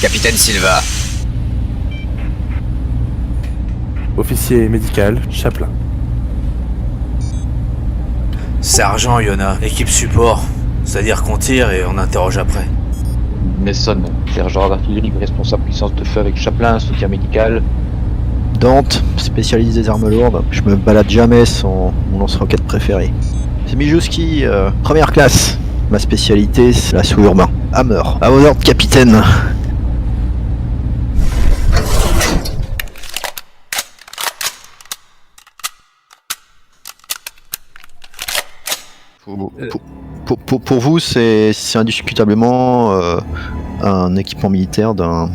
Capitaine Silva. Officier médical, Chaplin. Sergent Yona, équipe support. C'est-à-dire qu'on tire et on interroge après. Nesson, sergent d'artillerie, responsable puissance de feu avec Chaplin, soutien médical. Dante, spécialiste des armes lourdes. Je me balade jamais sans mon lance-roquette préféré. C'est Mijouski, première classe. Ma spécialité, c'est l'assaut urbain. Hammer. À vos ordres, capitaine. Pour vous, c'est indiscutablement un équipement militaire d'un...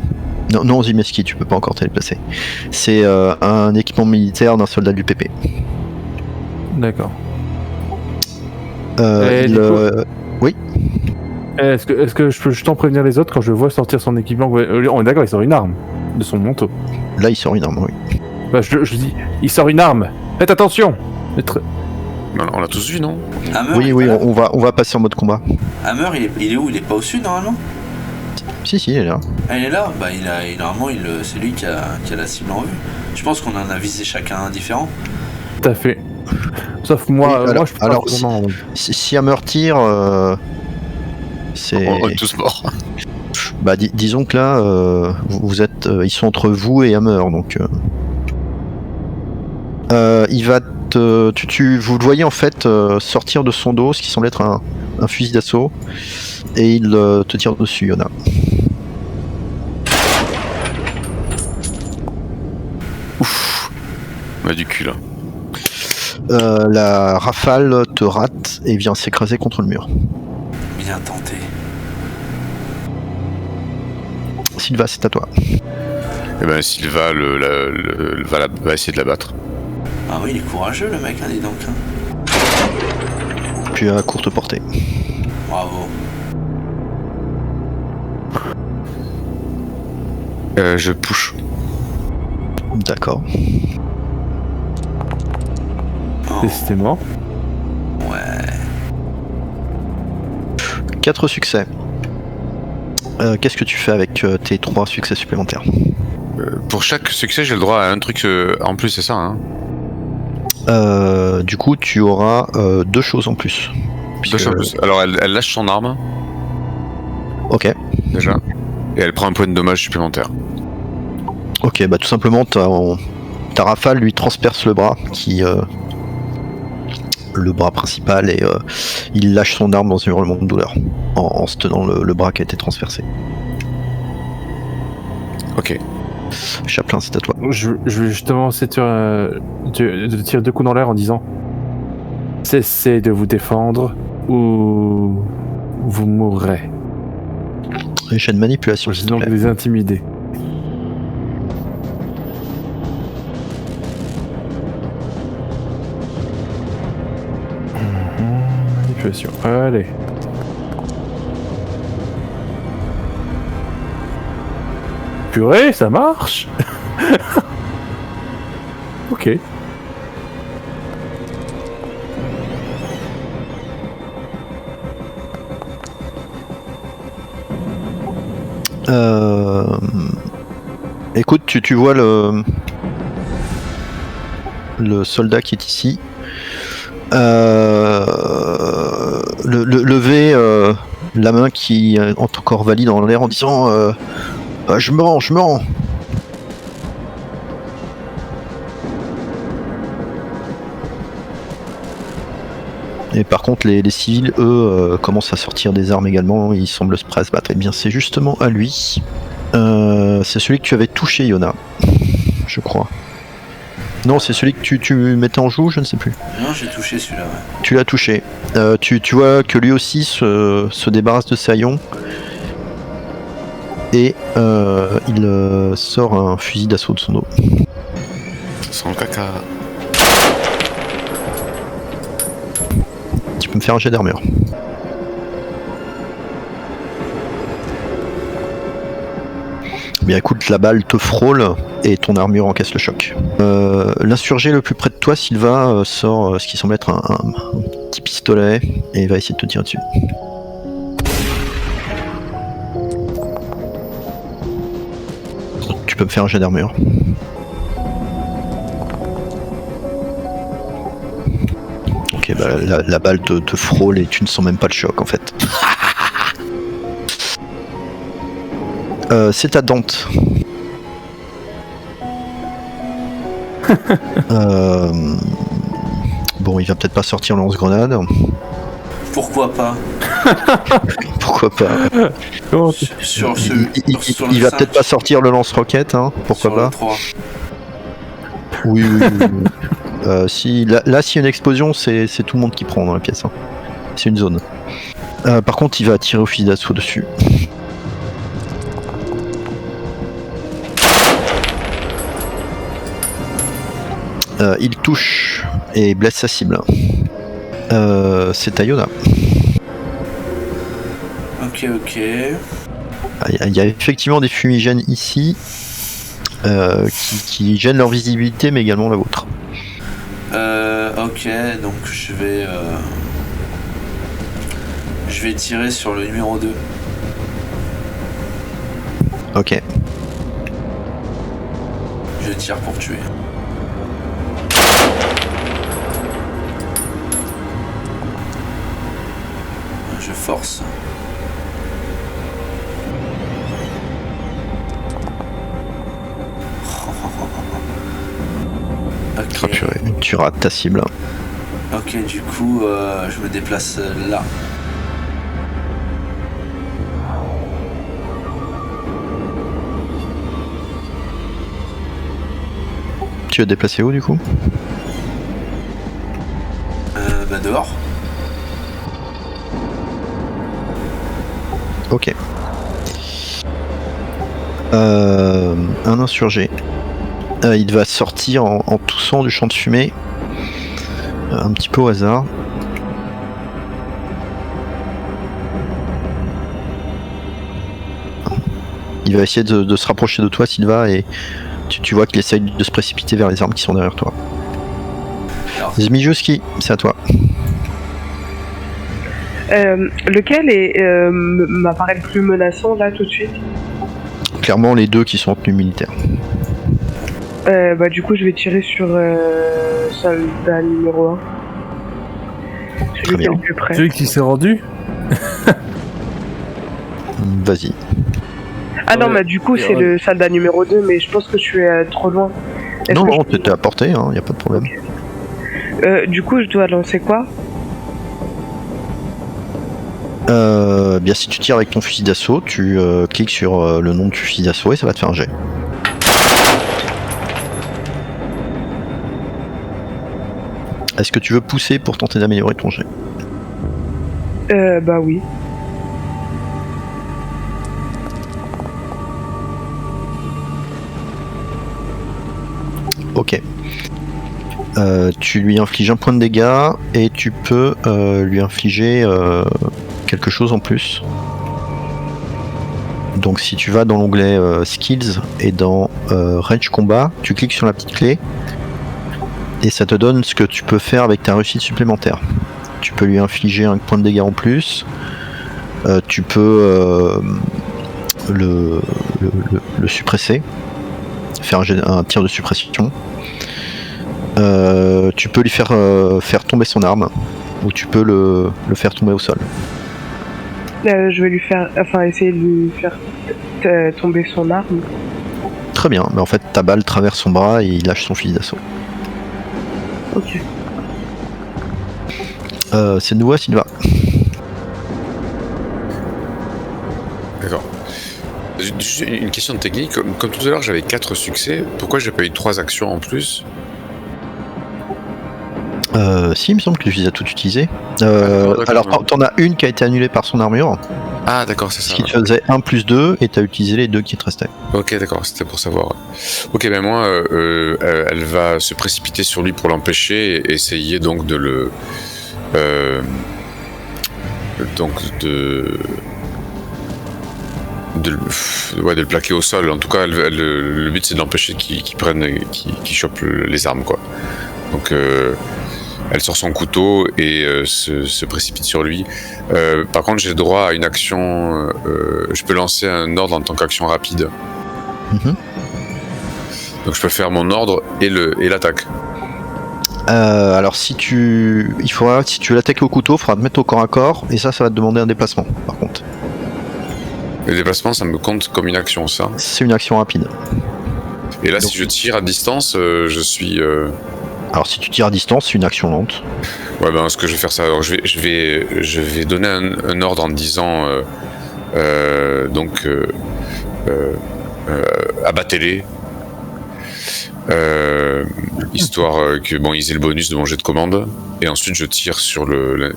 Non, Zimeski, tu peux pas encore te déplacer. C'est un équipement militaire d'un soldat du PP. D'accord. Oui. Est-ce que je peux juste en prévenir les autres quand je vois sortir son équipement? On est d'accord, il sort une arme de son manteau. Là, il sort une arme, oui. Bah, je dis, il sort une arme. Faites attention. On l'a tous vu, non? Oui, on va passer en mode combat. Hammer, il est où? Il est pas au sud normalement? Si, il est là. Ah, il est là? Bah, normalement, c'est lui qui a la cible en vue. Je pense qu'on en a visé chacun un différent. Tout à fait. Sauf moi, oui, je peux pas vraiment... Si Hammer tire, c'est... On est tous morts. Bah, disons que là, vous êtes, ils sont entre vous et Hammer, donc... il va vous le voyez en fait sortir de son dos ce qui semble être un fusil d'assaut et il te tire dessus, Yona. Ouf. On a du cul là. La rafale te rate et vient s'écraser contre le mur. Bien tenté. Silva, c'est à toi. Et ben Silva va essayer de la battre. Ah oui, il est courageux le mec, hein, dis donc. Puis à courte portée. Bravo. Je push. D'accord. Oh. Décidément. Ouais. 4 succès. Qu'est-ce que tu fais avec tes 3 succès supplémentaires? Pour chaque succès, j'ai le droit à un truc en plus, c'est ça, hein? Du coup, tu auras 2 choses en plus. Deux choses en plus. Alors, elle lâche son arme. Ok. Déjà. Et elle prend un point de dommage supplémentaire. Ok, bah tout simplement, ta rafale lui transperce le bras, le bras principal, et il lâche son arme dans un hurlement de douleur, en se tenant le bras qui a été transpercé. Ok. Chaplin, c'est à toi. Je vais justement essayer de tirer 2 coups dans l'air en disant: cessez de vous défendre ou vous mourrez. J'ai de manipulation, Je s'il te donc plaît. les intimider. Manipulation. Allez. Purée, ça marche. Ok. Écoute, tu vois le soldat qui est ici lever la main qui est encore valide dans l'air en disant je me rends. Et par contre, les civils, eux, commencent à sortir des armes également. Ils semblent se prêts à se battre. Eh bien, c'est justement à lui. C'est celui que tu avais touché, Yona. Je crois. Non, c'est celui que tu mettais en joue, je ne sais plus. Non, j'ai touché celui-là, ouais. Tu l'as touché. Tu vois que lui aussi se débarrasse de ses haillons. Et il sort un fusil d'assaut de son dos. Ça sent le caca. Tu peux me faire un jet d'armure. Bien écoute, la balle te frôle et ton armure encaisse le choc. L'insurgé le plus près de toi, Sylvain, sort ce qui semble être un petit pistolet et va essayer de te tirer dessus. Tu peux me faire un jet d'armure. Ok, bah la balle te frôle et tu ne sens même pas le choc en fait. C'est ta Dante. Bon, il va peut-être pas sortir le lance-grenade. Pourquoi pas? Pourquoi pas? Comment Sur Il va peut-être pas sortir le lance-roquette, hein. Pourquoi pas? 3. Oui. Si, là, s'il y a une explosion, c'est tout le monde qui prend dans la pièce. Hein. C'est une zone. Par contre, il va tirer au fusil d'assaut dessus. Il touche et blesse sa cible. C'est Tayona. Ok. Il y a effectivement des fumigènes ici qui gênent leur visibilité, mais également la vôtre. Ok, donc je vais tirer sur le numéro 2. Ok. Je tire pour tuer. Je force. Oh, purée, tu rates ta cible. Ok, du coup, je me déplace là. Tu vas te déplacer où du coup? Bah dehors. Ok. Un insurgé. Il va sortir en toussant du champ de fumée. Un petit peu au hasard. Il va essayer de se rapprocher de toi, Sylva, et tu vois qu'il essaye de se précipiter vers les armes qui sont derrière toi. Zmijewski, c'est à toi. Lequel m'apparaît le plus menaçant là tout de suite? Clairement les deux qui sont en tenue militaire. Bah du coup je vais tirer sur soldat numéro 1. Celui qui est le plus près. Celui qui s'est rendu? Vas-y. Ah non, bah du coup c'est le soldat numéro 2, mais je pense que je suis trop loin. Non, t'étais à portée, hein, y a pas de problème. Du coup je dois lancer quoi? Bien si tu tires avec ton fusil d'assaut, tu cliques sur le nom du fusil d'assaut et ça va te faire un jet. Est-ce que tu veux pousser pour tenter d'améliorer ton jet? Bah oui. Ok. Tu lui infliges un point de dégâts et tu peux lui infliger quelque chose en plus. Donc si tu vas dans l'onglet Skills et dans Range Combat, tu cliques sur la petite clé et ça te donne ce que tu peux faire avec ta réussite supplémentaire. Tu peux lui infliger un point de dégâts en plus, tu peux le suppresser, faire un tir de suppression. Tu peux lui faire tomber son arme, ou tu peux le faire tomber au sol. Je vais essayer de lui faire tomber son arme. Très bien, mais en fait ta balle traverse son bras et il lâche son fusil d'assaut. Ok. C'est de nouveau à Sylva. D'accord. Juste une question de technique. Comme tout à l'heure, j'avais 4 succès. Pourquoi j'ai pas eu 3 actions en plus? Si, il me semble que je les ai toutes utilisées. d'accord, Alors, ouais. t'en as une qui a été annulée par son armure, Ah, d'accord, c'est ce ça. qui te faisait 1 plus 2, et t'as utilisé les 2 qui te restaient. Ok, d'accord, c'était pour savoir. Ok, ben moi, elle va se précipiter sur lui pour l'empêcher et essayer donc de le... donc de le plaquer au sol. En tout cas, le but c'est de l'empêcher qu'il chope les armes, quoi. Donc elle sort son couteau et se précipite sur lui. Par contre, j'ai le droit à une action. Je peux lancer un ordre en tant qu'action rapide. Mhm. Donc je peux faire mon ordre et l'attaque. Alors, si tu veux l'attaquer au couteau, il faudra te mettre au corps à corps, et ça va te demander un déplacement, par contre. Le déplacement, ça me compte comme une action, ça. C'est une action rapide. Et là, Donc- si je tire à distance, je suis. Alors, si tu tires à distance, c'est une action lente. Ouais, ben, ce que je vais faire, ça. Alors, je vais donner un ordre en disant. Abattez-les. Histoire que bon, ils aient le bonus de mon jet de commande. Et ensuite, je tire sur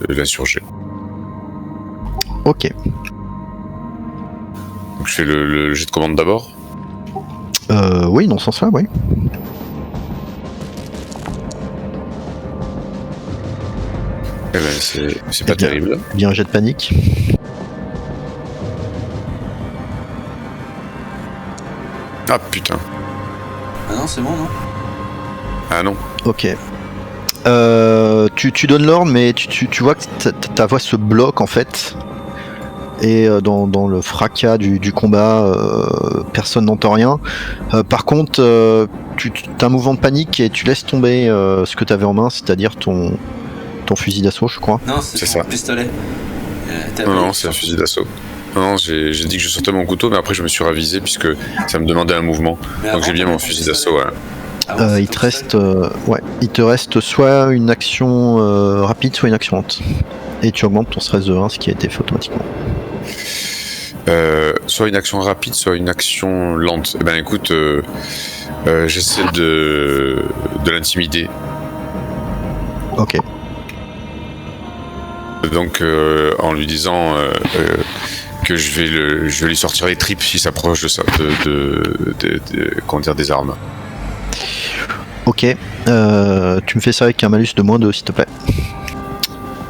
l'insurgé. Ok. Donc, je fais le jet de commande d'abord. Oui, dans ce sens-là, oui. Eh ben, c'est pas Eh bien. terrible. Bien un jet de panique. Ah putain. Ah non, c'est bon, non? Ah non. Ok. Tu donnes l'ordre, mais tu vois que ta voix se bloque en fait. Et dans le fracas du combat, personne n'entend rien. Par contre, tu as un mouvement de panique et tu laisses tomber ce que tu avais en main, c'est-à-dire ton fusil d'assaut, je crois. Non, C'est c'est ça. son pistolet. Non, c'est un fusil d'assaut. Non, j'ai dit que je sortais mon couteau, mais après je me suis ravisé puisque ça me demandait un mouvement. Donc j'ai bien mon fusil d'assaut. Ouais. Il te reste soit une action rapide, soit une action lente. Et tu augmentes ton stress de 1, ce qui a été fait automatiquement. Soit une action rapide, soit une action lente. Eh ben écoute, j'essaie de l'intimider. Ok. Donc en lui disant que je vais lui sortir les tripes s'il s'approche de ça, comment dire, des armes. Ok. Tu me fais ça avec un malus de moins 2, s'il te plaît.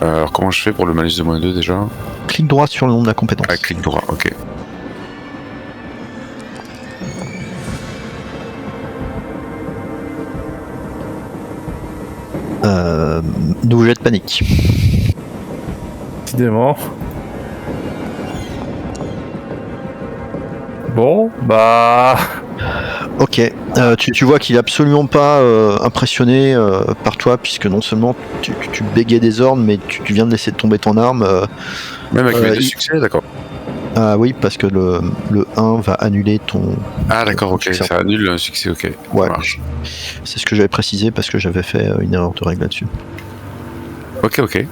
Alors comment je fais pour le malus de moins 2 déjà? Clique droit sur le nom de la compétence. Ah, clic droit, ok. Nouveau jet de panique. Décidément. Bon, bah. Ok, tu vois qu'il est absolument pas impressionné par toi, puisque non seulement tu bégayes des ordres, mais tu viens de laisser tomber ton arme. Même avec mes 2 il- succès, d'accord. Ah oui, parce que le 1 va annuler ton... Ah d'accord, ok, succès. ça annule un succès, ok. Ouais. Ça marche. C'est ce que j'avais précisé, parce que j'avais fait une erreur de règle là-dessus. Ok.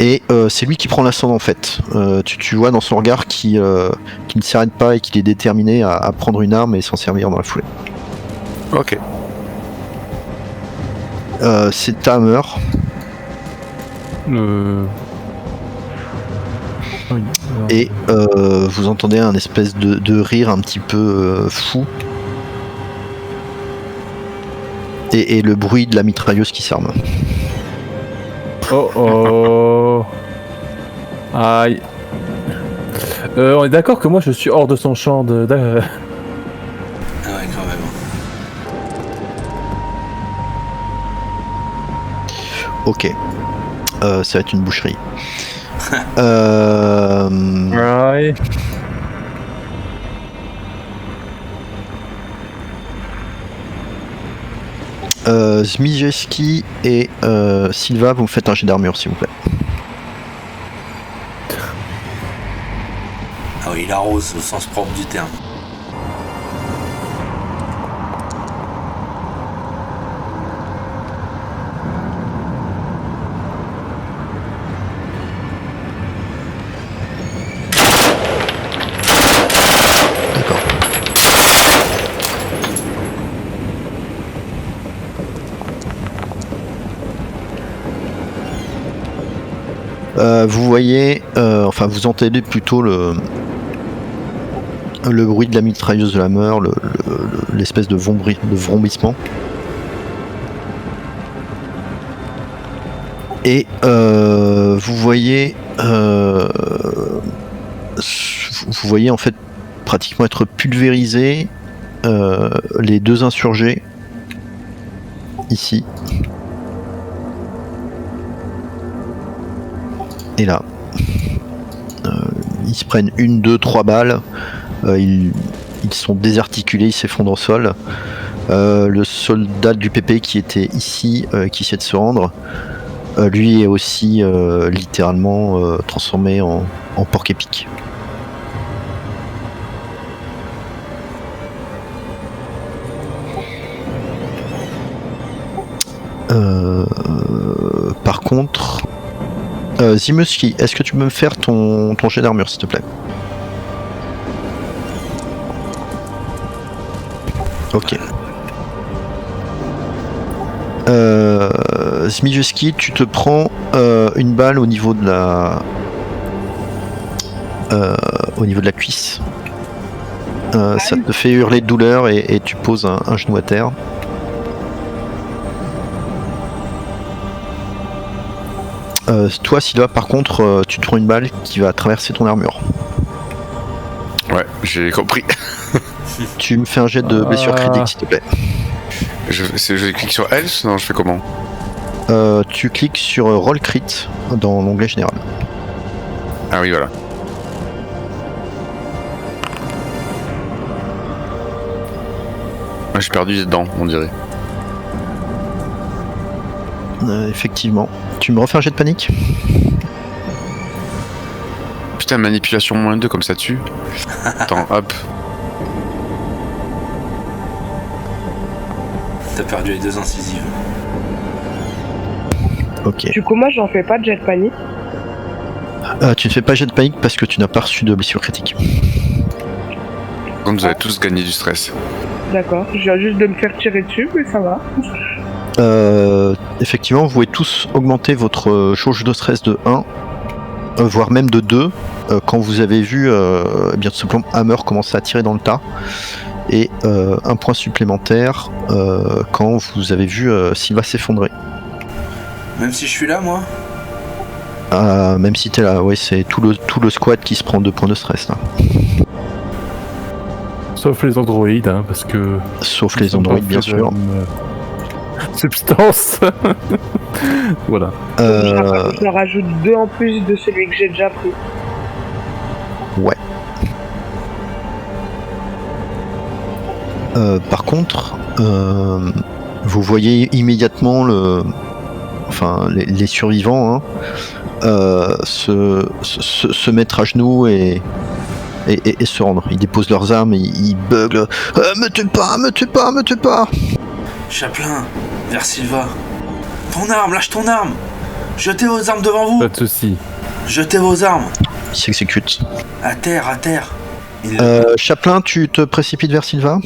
Et c'est lui qui prend l'ascendant en fait. Tu vois dans son regard qu'il ne s'arrête pas et qu'il est déterminé à prendre une arme et s'en servir dans la foulée. Ok. C'est ta hammer. Oui. Et vous entendez un espèce de rire un petit peu fou. Et le bruit de la mitrailleuse qui s'arme. Oh oh. Aïe. On est d'accord que moi je suis hors de son champ de. Ah ouais, quand même. Ok. Ça va être une boucherie. Ouais. Zmijeski et Silva, vous me faites un jet d'armure s'il vous plaît. Ah oui, il arrose au sens propre du terme. Vous voyez, enfin vous entendez plutôt le bruit de la mitrailleuse de la Hammer, l'espèce de vrombissement. Et vous voyez en fait pratiquement être pulvérisé les deux insurgés ici et là. Ils se prennent 1, 2, 3 balles. Ils sont désarticulés, ils s'effondrent au sol. Le soldat du PP qui était ici, qui essaie de se rendre, lui est aussi littéralement transformé en porc-épic. Par contre, Zimuski, est-ce que tu peux me faire ton jet d'armure s'il te plaît? Ok. Zmijewski, tu te prends une balle au niveau de la cuisse. Ça te fait hurler de douleur et tu poses un genou à terre. Toi, Sylvain, par contre, tu te prends une balle qui va traverser ton armure. Ouais, j'ai compris. Tu me fais un jet de blessure critique, s'il te plaît. Je clique sur Else? Non, je fais comment? Tu cliques sur Roll Crit dans l'onglet général. Ah oui, voilà. Moi, j'ai perdu dedans, on dirait. Effectivement. Tu me refais un jet de panique? Putain, manipulation -2 comme ça tue. Attends, hop. T'as perdu les 2 incisives. Ok. Du coup, moi, j'en fais pas de jet de panique. Tu ne fais pas jet de panique parce que tu n'as pas reçu de blessure critique. Donc vous avez tous gagné du stress. D'accord, je viens juste de me faire tirer dessus, mais ça va. Effectivement, vous pouvez tous augmenter votre jauge de stress de 1, voire même de 2, quand vous avez vu bien tout simplement Hammer commencer à tirer dans le tas, et un point supplémentaire quand vous avez vu Sylvain s'effondrer. Même si je suis là, moi? Même si t'es là, ouais, c'est tout le squad qui se prend 2 points de stress là. Sauf les androïdes, hein, parce que... Sauf les androïdes, bien sûr. Substance. Voilà. Je leur rajoute 2 en plus de celui que j'ai déjà pris. Ouais. Par contre, vous voyez immédiatement les survivants se mettre à genoux et se rendre. Ils déposent leurs armes, ils buglent. Me tue pas, me tue pas, me tue pas. Chaplin, vers Silva. Ton arme, lâche ton arme. Jetez vos armes devant vous. Pas de soucis. Jetez vos armes. Ils s'exécutent. À terre, à terre. Chaplin, tu te précipites vers Silva.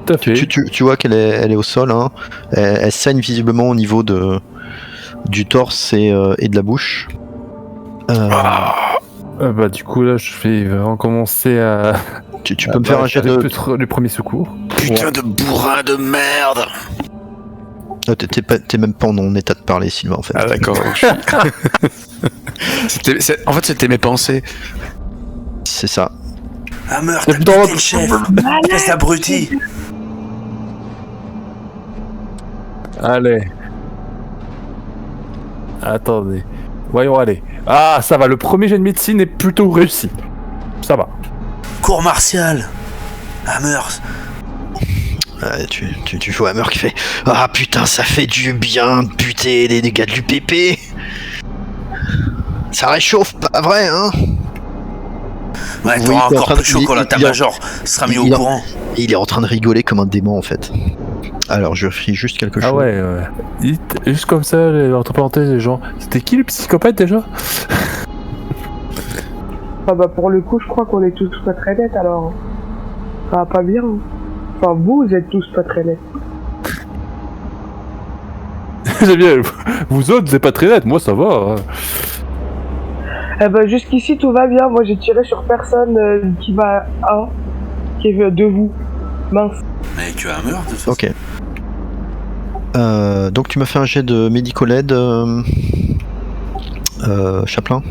Tout à fait. Tu vois qu'elle est au sol. Hein. Elle saigne visiblement au niveau du torse et de la bouche. Bah du coup là je vais recommencer à... Tu peux me faire un jet de... les premiers secours. Putain de bourrin de merde! T'es même pas en état de parler, Sylvain, en fait. Ah d'accord. En fait, c'était mes pensées. C'est ça. Hammer, t'as buté le chef. Espèce d'abruti. Allez. Attendez. Voyons aller. Ah, ça va, le premier jet de médecine est plutôt réussi. Ça va. Cours martial. Hammer. Tu vois Hammer qui fait « Ah putain, ça fait du bien de buter les dégâts du PP. Ça réchauffe, pas vrai, hein ?» Ouais, Oui, t'auras il est en encore train plus de- chaud il- quand la il- major sera mis au courant. Il est en train de rigoler comme un démon, en fait. Alors, je fais juste quelque chose. Ah ouais, ouais. Juste comme ça, entre parenthèses, les gens... C'était qui le psychopathe déjà? Ah bah pour le coup, je crois qu'on est tous pas très nets alors. Ça va pas bien. Enfin, vous êtes tous pas très nets. J'aime bien. Vous autres, c'est pas très net. Moi, ça va. Eh ben, jusqu'ici, tout va bien. Moi, j'ai tiré sur personne qui va qui est de vous. Mince. Mais tu as un meurtre de toute façon. Ok. Donc tu m'as fait un jet de medical aid, Chaplin.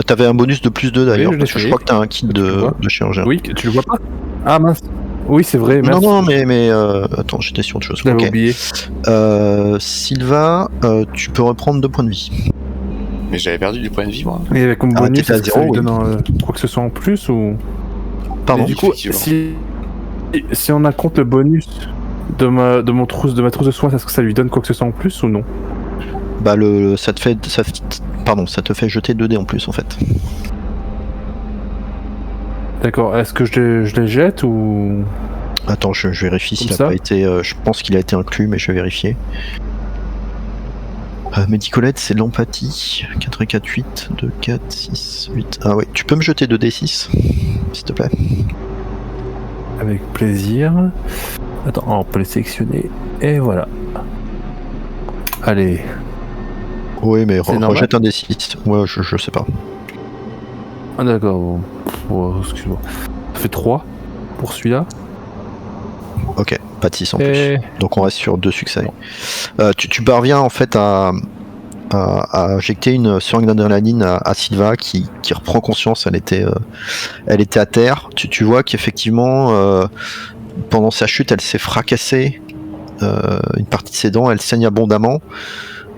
T'avais un bonus de plus 2 d'ailleurs, Oui, je parce que je l'ai crois que t'as un kit Tu le vois de chirurgien. Oui, tu le vois pas? Ah mince. Oui, c'est vrai. Non, Merci. non, mais attends, j'étais sur autre chose. Je l'avais Ok. oublié. Sylvain, tu peux reprendre 2 points de vie. Mais j'avais perdu du point de vie, moi. Et avec mon Ah, bonus, t'étais à est-ce que ça zéro, lui oui. donne quoi que ce soit en plus ou... Pardon. Et du coup, si on a compte le bonus de ma trousse de soins, est-ce que ça lui donne quoi que ce soit en plus ou non? Bah ça te fait jeter 2 dés en plus en fait. D'accord. Est-ce que je les jette ou... Attends, je vérifie s'il Comme a ça pas été. Je pense qu'il a été inclus, mais je vais vérifier. Medicolette, c'est l'empathie. 4 et 4, 8, 2, 4, 6, 8. Ah ouais, tu peux me jeter 2d6, s'il te plaît. Avec plaisir. Attends, on peut les sélectionner. Et voilà. Allez. Oui, mais C'est normal. rejette un d6. Ouais, je sais pas. Ah d'accord. Bon. Oh, excuse-moi. Ça fait 3 pour celui-là. Ok, pas de 6 en Et... plus. Donc on reste sur 2 succès. Tu parviens en fait à injecter une seringue d'adrénaline à Sylva qui reprend conscience. Elle était à terre. Tu vois qu'effectivement pendant sa chute elle s'est fracassée une partie de ses dents, elle saigne abondamment,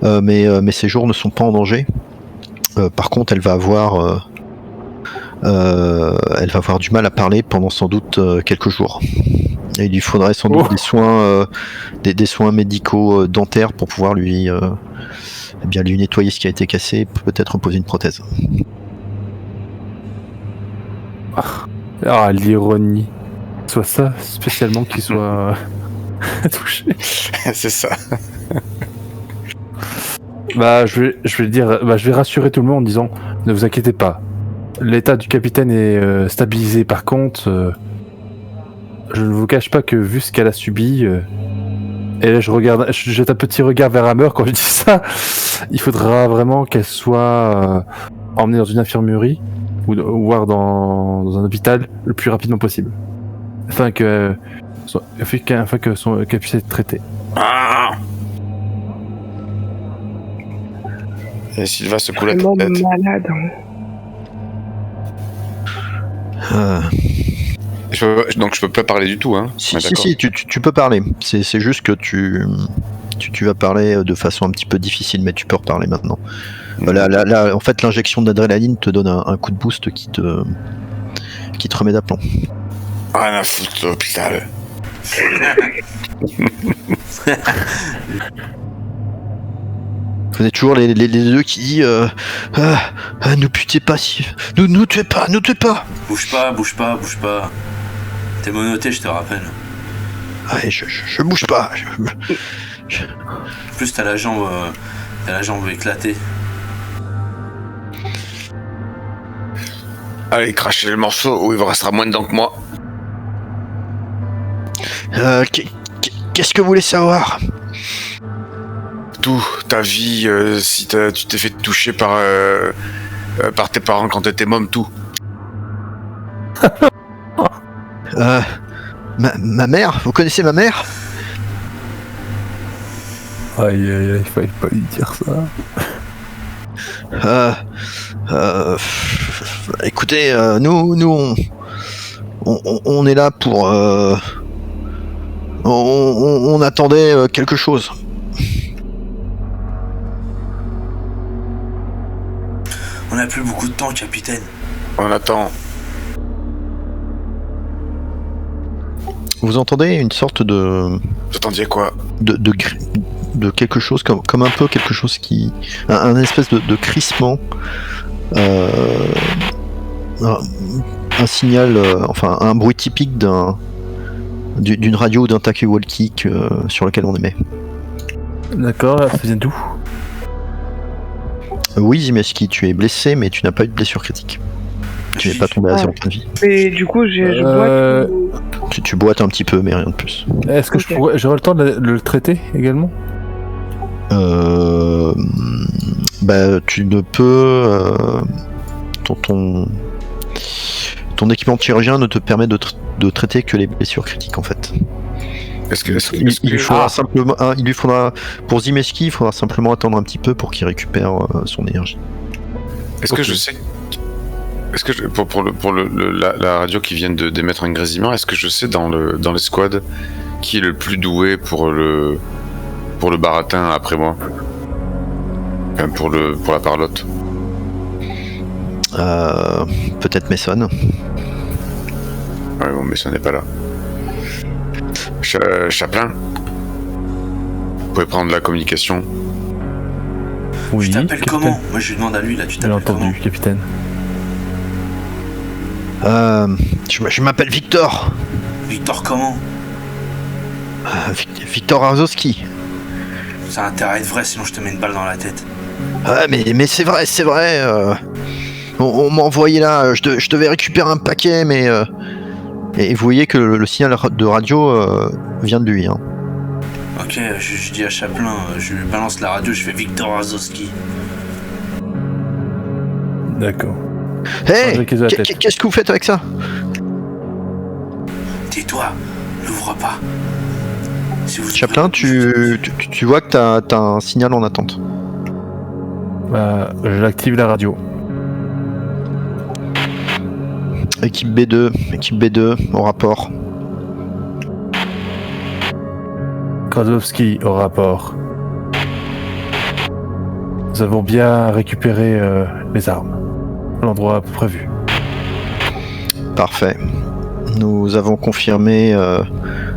mais ses jours ne sont pas en danger. Par contre elle va avoir du mal à parler pendant sans doute quelques jours. Et il lui faudrait sans doute des soins médicaux dentaires pour pouvoir lui nettoyer ce qui a été cassé, peut-être poser une prothèse. Ah, l'ironie. Soit ça, spécialement qu'il soit touché. C'est ça. Bah, je vais dire, je vais rassurer tout le monde en disant, ne vous inquiétez pas. L'état du capitaine est stabilisé. Par contre, je ne vous cache pas que vu ce qu'elle a subi, et là je jette un petit regard vers Hammer quand je dis ça, il faudra vraiment qu'elle soit emmenée dans une infirmerie ou voire dans un hôpital le plus rapidement possible, afin qu'elle puisse être traitée. Ah et Sylvain secoue la Vraiment tête. malade. Hein. Donc je peux pas parler du tout, hein. Si, Ouais, d'accord. si, tu peux parler. C'est juste que tu vas parler de façon un petit peu difficile, mais tu peux reparler maintenant. Là, en fait, l'injection d'adrénaline te donne un coup de boost qui te remet d'aplomb. Rien à foutre de l'hôpital. Vous êtes toujours les deux qui disent nous putez pas, nous tuez pas. Bouge pas. T'es monoté, je te rappelle. Ouais, je bouge pas. En plus, t'as la jambe éclatée. Allez, crachez le morceau ou il vous restera moins dedans que moi. Qu'est-ce que vous voulez savoir? Tout, ta vie, si tu t'es fait toucher par tes parents quand t'étais môme, tout. Ma mère? Vous connaissez ma mère? Aïe, il fallait pas lui dire ça. Écoutez, nous on est là pour on attendait quelque chose. On n'a plus beaucoup de temps, capitaine. On attend. Vous entendez une sorte de Vous attendiez quoi? de quelque chose comme un peu quelque chose qui un espèce de crissement, un signal, enfin un bruit typique d'une radio ou d'un talkie-walkie sur lequel on émet. D'accord, ça vient d'où? Oui, Zimeski, tu es blessé, mais tu n'as pas eu de blessure critique. Tu n'es pas tombé à 0 point de vie. Et du coup, je boite. Tu boites un petit peu, mais rien de plus. Est-ce que Ok. j'aurais le temps de le traiter également? Tu ne peux... ton équipement de chirurgien ne te permet de traiter que les blessures critiques en fait. Il lui faudra, pour Zimeski, il faudra simplement attendre un petit peu pour qu'il récupère son énergie. Est-ce que je sais... Est-ce que pour la radio qui vient d'émettre un grésillement, est-ce que je sais dans les squads qui est le plus doué pour le baratin après moi, enfin, pour la parlotte? Peut-être Mason. Ouais, bon, Mason n'est pas là. Chaplin, vous pouvez prendre la communication. Oui, Tu t'appelles capitaine. comment? Moi je lui demande à lui là, tu Bien t'appelles comment? entendu, capitaine. Je m'appelle Victor. Victor comment? Victor Arzowski. Ça a intérêt à être vrai, sinon je te mets une balle dans la tête. Ouais, mais c'est vrai. On m'a envoyé là, je devais récupérer un paquet, mais... Et vous voyez que le signal de radio vient de lui. Hein. Ok, je dis à Chaplin, je lui balance la radio, je fais Victor Arzowski. D'accord. Hey, Avec les yeux à la tête. qu'est-ce que vous faites avec ça? Tais-toi, n'ouvre pas. Si vous Chaplin, tu vois que t'as un signal en attente. Bah, j'active la radio. Équipe B2, au rapport. Krasowski au rapport. Nous avons bien récupéré les armes. À l'endroit prévu. Parfait. Nous avons confirmé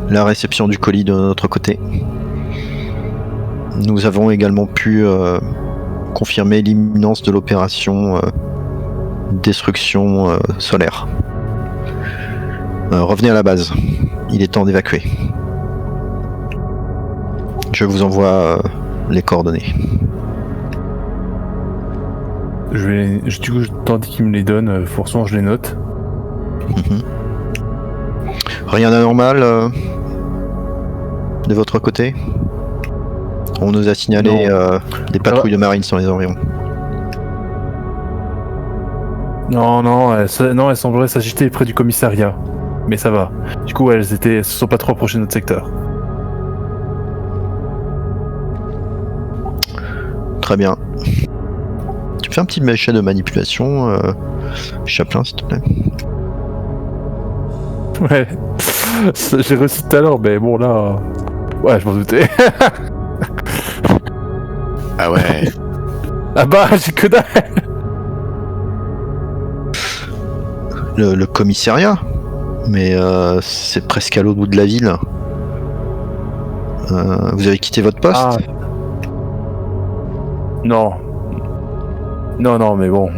la réception du colis de notre côté. Nous avons également pu confirmer l'imminence de l'opération destruction solaire. Revenez à la base. Il est temps d'évacuer. Je vous envoie les coordonnées. Du coup, tandis qu'il me les donne, forcément je les note. Rien d'anormal de votre côté? On nous a signalé des patrouilles de marines sur les environs. Non, elles sembleraient s'agiter près du commissariat. Mais ça va. Du coup, elles se sont pas trop approchées de notre secteur. Très bien. Tu fais un petit jet de manipulation, Chaplin, s'il te plaît. Ouais. J'ai réussi tout à l'heure, mais bon là... Ouais, je m'en doutais. Ah ouais. Ah bah, j'ai que dalle. Le commissariat? Mais c'est presque à l'autre bout de la ville. Vous avez quitté votre poste? Ah. Non, mais bon,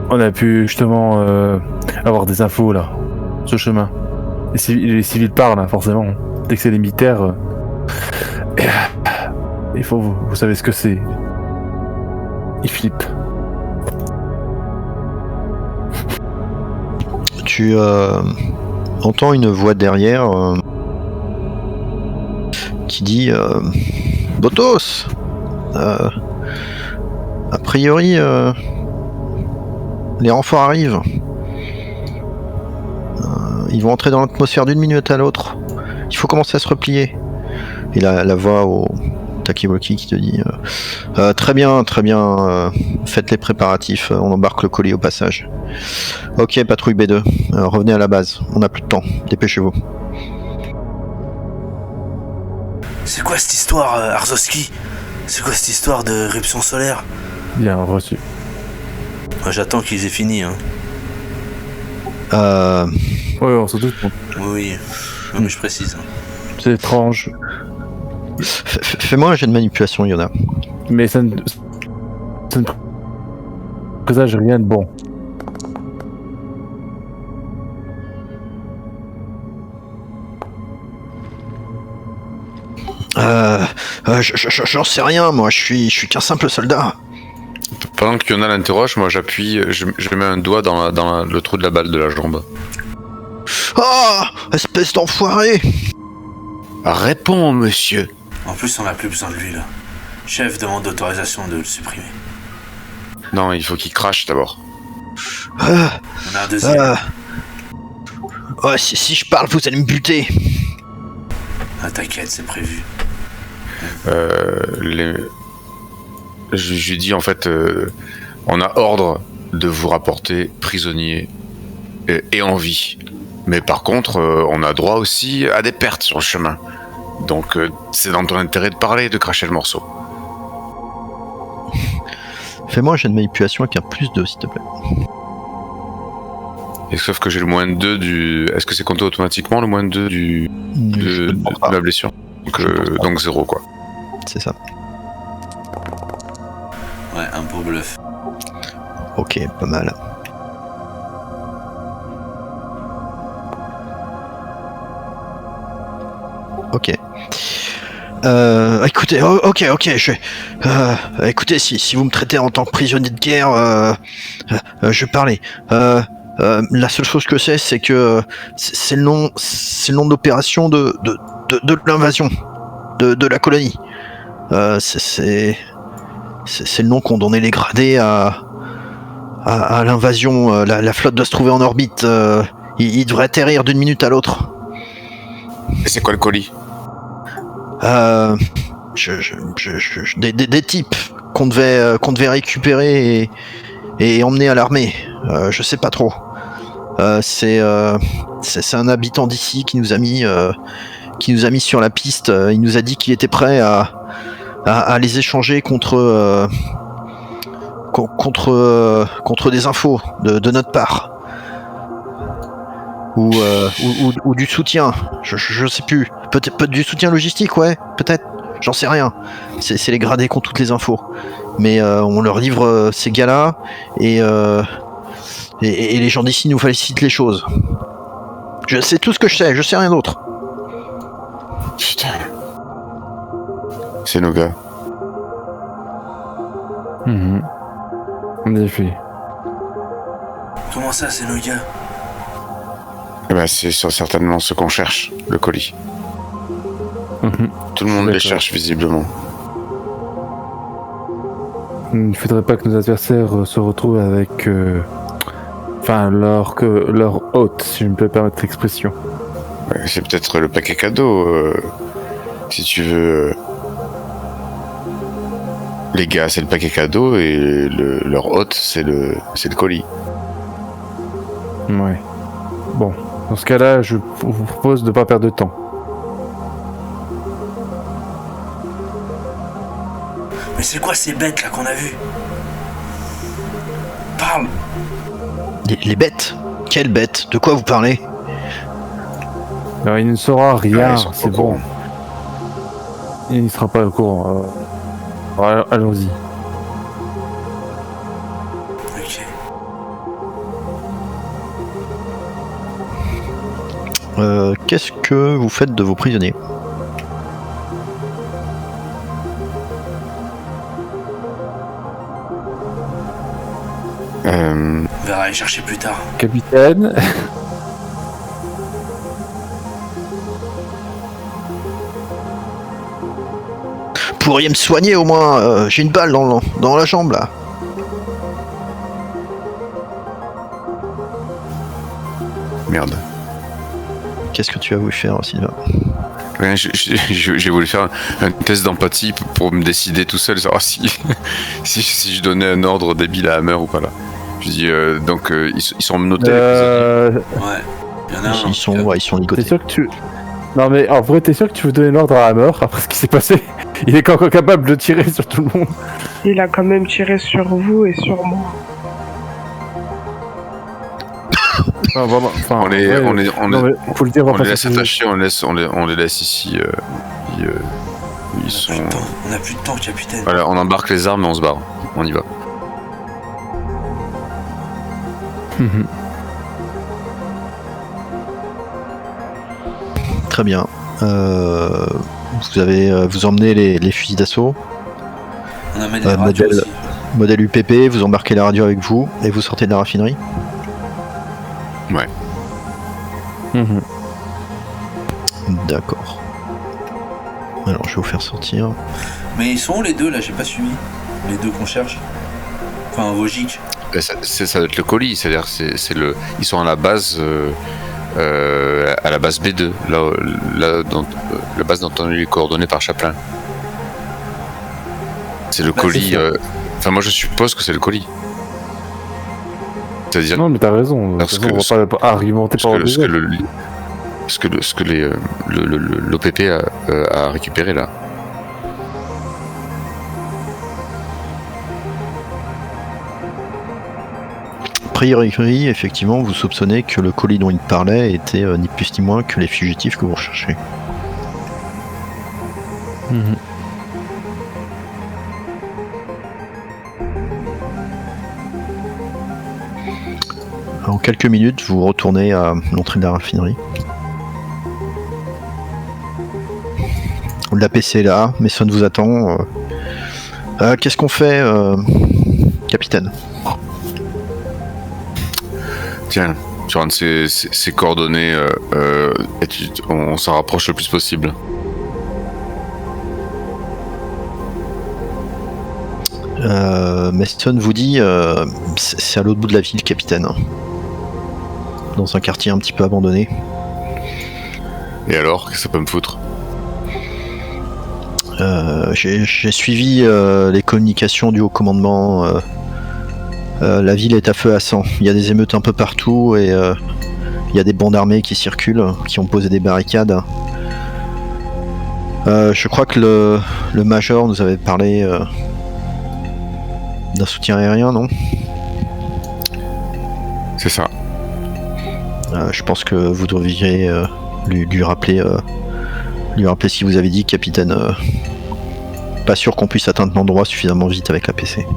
on a pu justement avoir des infos là, ce chemin. Les civils parlent, hein, forcément. Dès que c'est les militaires, il faut, vous savez ce que c'est. Ils flippent. Tu entends une voix derrière qui dit Botos, a priori les renforts arrivent. Ils vont entrer dans l'atmosphère d'une minute à l'autre. Il faut commencer à se replier. Et la voix au Takiwoki qui te dit très bien, faites les préparatifs, on embarque le colis au passage. Ok, patrouille B2, revenez à la base, on n'a plus de temps, dépêchez-vous. C'est quoi cette histoire, Arzowski? C'est quoi cette histoire de éruption solaire? Bien reçu. Moi j'attends qu'ils aient fini, hein. Ouais, on se doute. Bon. Oui, non mais je précise. Hein. C'est étrange, Fais-moi un jet de manipulation, Yona. mais ça ne présage rien de bon. J'en sais rien, moi, je suis qu'un simple soldat. Pendant que Yona l'interroge, moi j'appuie, je mets un doigt dans le trou de la balle de la jambe. Oh, espèce d'enfoiré! Réponds, monsieur. En plus on a plus besoin de lui là. Chef demande autorisation de le supprimer. Non, il faut qu'il crache d'abord. Ah, On a un deuxième. Ouais, si je parle, vous allez me buter. Ah, t'inquiète, c'est prévu. Je lui dis en fait, on a ordre de vous rapporter prisonnier et en vie. Mais par contre, on a droit aussi à des pertes sur le chemin. Donc c'est dans ton intérêt de parler et de cracher le morceau. Fais-moi un jet de manipulation avec un +2, s'il te plaît. Et sauf que j'ai le moins 2 du... Est-ce que c'est compté automatiquement le moins 2 Je ne pense pas. de la blessure? Donc 0 quoi. C'est ça. Ouais, un beau bluff. Ok, pas mal. Ok. Écoutez, ok, écoutez, si vous me traitez en tant que prisonnier de guerre, je vais parler. La seule chose que c'est que c'est le nom d'opération de l'invasion de la colonie. C'est le nom qu'ont donné les gradés à l'invasion. La flotte doit se trouver en orbite. Il devrait atterrir d'une minute à l'autre. Et c'est quoi le colis? Des types qu'on devait récupérer et emmener à l'armée. Je sais pas trop. C'est un habitant d'ici qui nous a mis sur la piste. Il nous a dit qu'il était prêt à les échanger contre des infos de notre part. Ou du soutien, je sais plus. Peut-être du soutien logistique, ouais, peut-être. J'en sais rien. C'est les gradés qui ont toutes les infos. Mais on leur livre ces gars-là et les gens d'ici nous facilitent les choses. C'est tout ce que je sais rien d'autre. Putain. C'est nos gars. En effet. Comment ça, c'est nos gars? Eh ben, c'est certainement ce qu'on cherche, le colis. Tout le monde les D'accord. cherche visiblement. Il ne faudrait pas que nos adversaires se retrouvent avec... leur hôte, si je me peux permettre l'expression. Ouais, c'est peut-être le paquet cadeau, si tu veux. Les gars, c'est le paquet cadeau et leur hôte, c'est le colis. Ouais. Bon, dans ce cas-là, je vous propose de ne pas perdre de temps. Mais c'est quoi ces bêtes là qu'on a vues? Parle! Les bêtes? Quelles bêtes? De quoi vous parlez? Alors, il ne saura rien, Ouais, ils sont pas c'est au bon. courant. Il ne sera pas au courant. Allons-y. Ok. Qu'est-ce que vous faites de vos prisonniers? On verra aller chercher plus tard. Capitaine, Pourriez me soigner au moins, j'ai une balle dans la jambe là. Merde. Qu'est-ce que tu as voulu faire, Sylvain? Rien, j'ai voulu faire un test d'empathie pour me décider tout seul, savoir si je donnais un ordre débile à Hammer ou pas là. Je dis donc ils sont notés. Ouais. Il y en a un. Ils sont t'es ligotés. sûr que tu... Non mais en vrai, t'es sûr que tu veux donner l'ordre à Hammer après ce qui s'est passé? Il est encore capable de tirer sur tout le monde. Il a quand même tiré sur vous et sur moi. Enfin, vraiment, enfin, On les non, mais faut le dire en on les face laisse à tous. attachés, on les laisse ici. Ils sont. On a plus de temps, capitaine. Voilà, on embarque les armes et on se barre. On y va. Très bien. Vous emmenez les fusils d'assaut, On amène les radios modèle- aussi. modèle UPP, vous embarquez la radio avec vous et vous sortez de la raffinerie. Ouais. D'accord. Alors, je vais vous faire sortir. Mais ils sont où les deux là? J'ai pas suivi. Les deux qu'on cherche. Enfin, Vogic. Ça doit être le colis, c'est-à-dire ils sont à la base B2, là dans, la base dont on a eu les coordonnées par Chaplin. C'est le colis. Enfin, moi je suppose que c'est le colis. C'est-à-dire Non, mais t'as raison. Parce On va pas argumenter par ce que l'OPP a récupéré là. A priori, effectivement, vous soupçonnez que le colis dont il parlait était ni plus ni moins que les fugitifs que vous recherchez. Mhm. En quelques minutes, vous retournez à l'entrée de la raffinerie. L'APC est là, Mason vous attend. Qu'est-ce qu'on fait, capitaine? Tiens, sur un de ces coordonnées, on s'en rapproche le plus possible. Mason vous dit c'est à l'autre bout de la ville, capitaine. Dans un quartier un petit peu abandonné. Et alors, qu'est-ce que ça peut me foutre? J'ai suivi les communications du haut commandement. La ville est à feu à sang. Il y a des émeutes un peu partout et il y a des bandes armées qui circulent, qui ont posé des barricades. Je crois que le major nous avait parlé d'un soutien aérien, non? C'est ça. Je pense que vous devriez lui rappeler ce qu'il vous avait dit, capitaine. Pas sûr qu'on puisse atteindre l'endroit suffisamment vite avec la PC.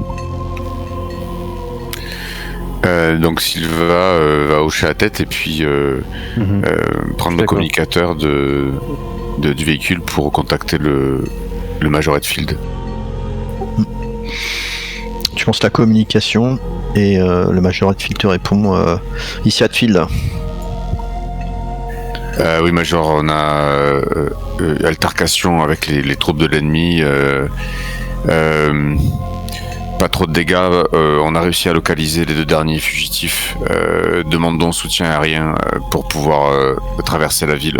Donc Silva va hocher la tête et puis prendre le communicateur du véhicule pour contacter le Major Redfield. Tu lances la communication et le Major Redfield te répond ici Redfield. Oui, Major, on a altercation avec les troupes de l'ennemi. Pas trop de dégâts. On a réussi à localiser les deux derniers fugitifs. Demandons soutien aérien pour pouvoir traverser la ville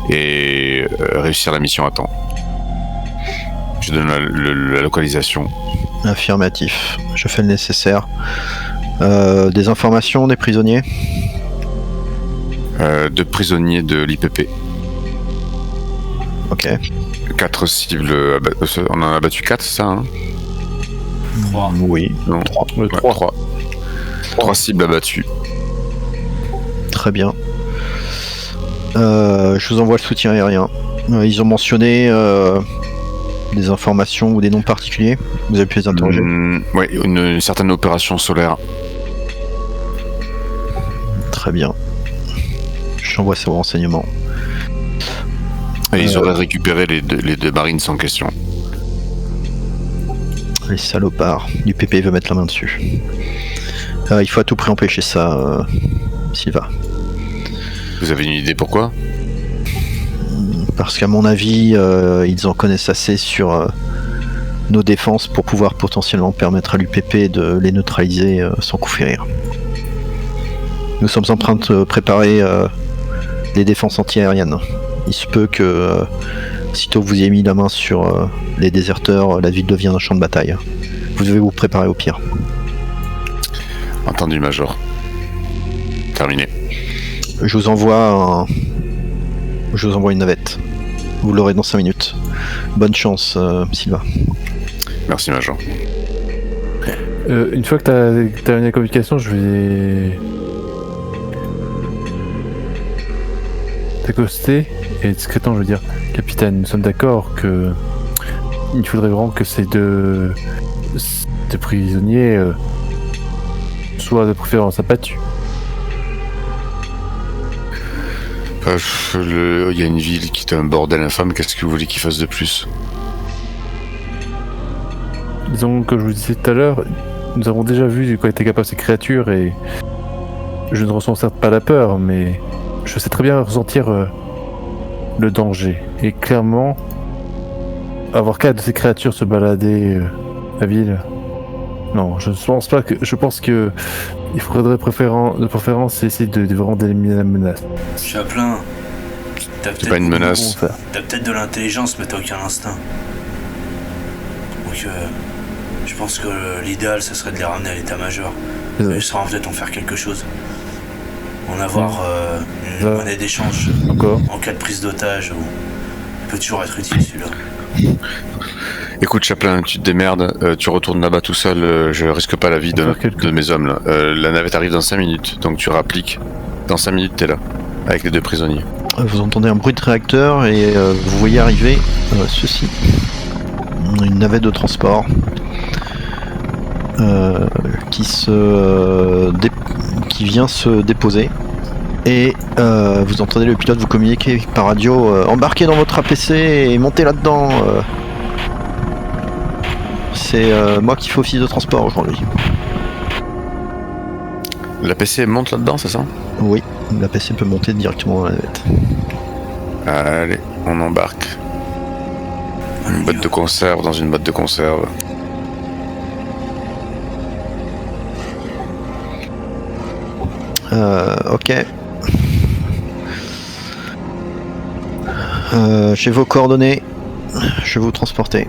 et réussir la mission à temps. Je donne la localisation. Affirmatif. Je fais le nécessaire. Des informations des prisonniers? 2 prisonniers de l'IPP. Ok. 4 cibles. On en a abattu 4, c'est ça, hein? 3. Oui. Non, 3. 3 cibles abattues. Très bien. Je vous envoie le soutien aérien. Ils ont mentionné des informations ou des noms particuliers. Vous avez pu les interroger? Oui, une certaine opération solaire. Très bien. J'envoie ces renseignements. Et ils auraient récupéré les deux marines sans question. Les salopards. Du PP veut mettre la main dessus. Il faut à tout prix empêcher ça, Silva. Vous avez une idée pourquoi? Parce qu'à mon avis, ils en connaissent assez sur nos défenses pour pouvoir potentiellement permettre à l'UPP de les neutraliser sans coup férir. Nous sommes en train de préparer des défenses anti-aériennes. Il se peut que, sitôt que vous ayez mis la main sur les déserteurs, la ville devienne un champ de bataille. Vous devez vous préparer au pire. Entendu, Major. Terminé. Je vous envoie une navette. Vous l'aurez dans 5 minutes. Bonne chance, Silva. Merci, Major. Une fois que t'as terminé la communication, je vais t'accoster et discrètement je veux dire, capitaine, nous sommes d'accord que il faudrait vraiment que ces deux prisonniers soient de préférence abattus. Il y a une ville qui est un bordel infâme, qu'est-ce que vous voulez qu'ils fassent de plus? Disons, comme je vous disais tout à l'heure, nous avons déjà vu de quoi étaient capables ces créatures et je ne ressens certes pas la peur, mais je sais très bien ressentir le danger. Et clairement, avoir 4 de ces créatures se balader la ville. Non, je ne pense pas que. Je pense que il faudrait de préférence essayer de vraiment d'éliminer la menace. Chaplin, t'as C'est pas une peut-être menace. t'as peut-être de l'intelligence, mais t'as aucun instinct. Donc, je pense que l'idéal, ce serait de les ramener à l'état-major. Désolé. Et ça va peut-être en faire quelque chose. En avoir une Ouais. monnaie d'échange Encore. en cas de prise d'otage. Il peut toujours être utile celui-là. Écoute, Chaplin, tu te démerdes, tu retournes là-bas tout seul, je risque pas la vie On va faire de mes hommes là. La navette arrive dans 5 minutes, donc tu rappliques. Dans 5 minutes, t'es là, avec les 2 prisonniers. Vous entendez un bruit de réacteur et vous voyez arriver ceci. Une navette de transport qui vient se déposer. Et vous entendez le pilote vous communiquer par radio embarquez dans votre APC et montez là-dedans. C'est moi qui fais office de transport aujourd'hui. La PC monte là-dedans, c'est ça? Oui, l'APC peut monter directement dans la navette. Allez, on embarque. Une boîte de conserve dans une boîte de conserve. Ok. J'ai vos coordonnées. Je vais vous transporter.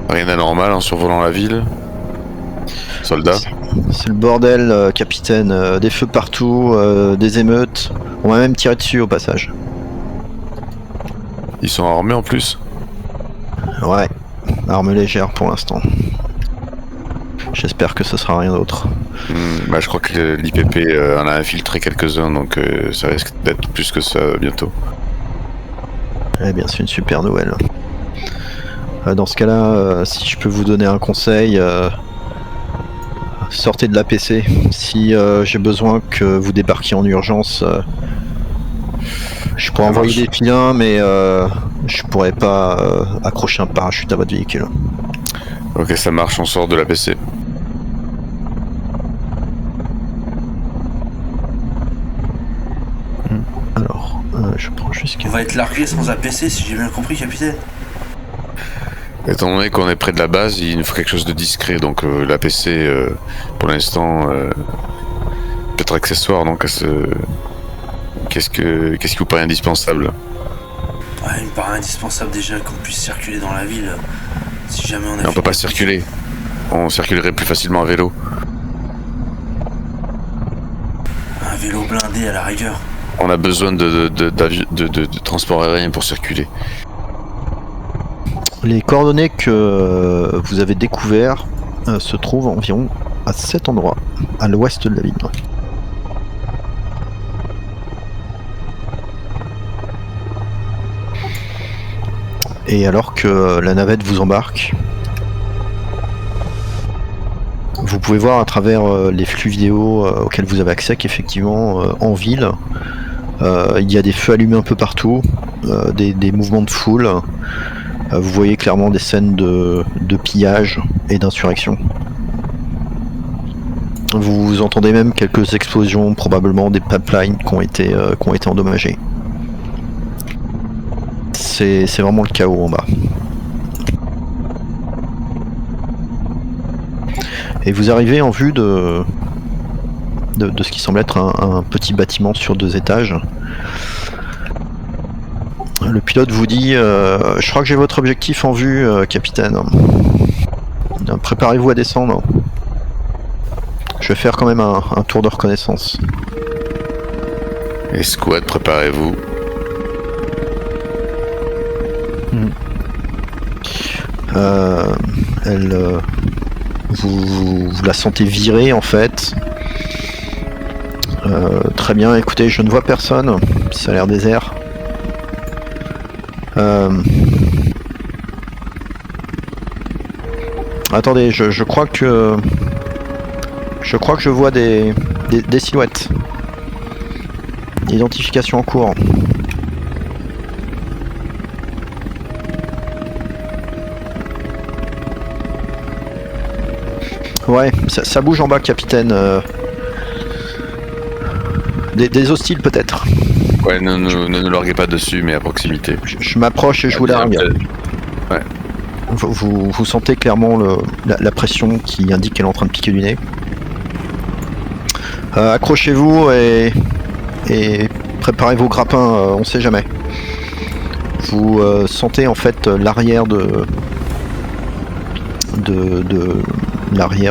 Rien d'anormal en survolant la ville. Soldats. C'est le bordel, capitaine. Des feux partout, des émeutes. On m'a même tiré dessus au passage. Ils sont armés en plus. Ouais, arme légère pour l'instant. J'espère que ce sera rien d'autre. Bah, je crois que l'IPP en a infiltré quelques-uns, donc ça risque d'être plus que ça bientôt. Eh bien, c'est une super nouvelle. Dans ce cas-là, si je peux vous donner un conseil, sortez de l'APC. Si j'ai besoin que vous débarquiez en urgence, je pourrais envoyer des filins, mais je pourrais pas accrocher un parachute à votre véhicule. Ok, ça marche, on sort de l'APC. Alors, je prends juste... On va être largué sans APC, si j'ai bien compris, capitaine. Étant donné qu'on est près de la base, il nous faut quelque chose de discret, donc l'APC, pour l'instant, peut-être accessoire, donc qu'est-ce qui vous paraît indispensable? Ouais, il me paraît indispensable déjà qu'on puisse circuler dans la ville. Si jamais on a... Mais on peut pas circuler. On circulerait plus facilement à vélo. Un vélo blindé à la rigueur. On a besoin de transport aérien pour circuler. Les coordonnées que vous avez découvertes se trouvent environ à cet endroit, à l'ouest de la ville. Et alors que la navette vous embarque, vous pouvez voir à travers les flux vidéo auxquels vous avez accès qu'effectivement en ville, il y a des feux allumés un peu partout, des mouvements de foule. Vous voyez clairement des scènes de pillage et d'insurrection. Vous entendez même quelques explosions, probablement des pipelines qui ont été endommagés. C'est vraiment le chaos en bas. Et vous arrivez en vue de ce qui semble être un petit bâtiment sur 2 étages. Le pilote vous dit je crois que j'ai votre objectif en vue, capitaine. Préparez-vous à descendre. Je vais faire quand même un tour de reconnaissance. Escouade, préparez-vous. Vous la sentez virer en fait. Très bien, écoutez, je ne vois personne. Ça a l'air désert. Attendez, je crois que je vois des silhouettes. Identification en cours. Ouais, ça bouge en bas, capitaine. Des hostiles peut-être. Ouais, ne larguez pas dessus, mais à proximité. Je m'approche et je vous largue. Ouais. Vous sentez clairement la pression qui indique qu'elle est en train de piquer du nez. Accrochez-vous et préparez vos grappins, on sait jamais. Vous sentez en fait l'arrière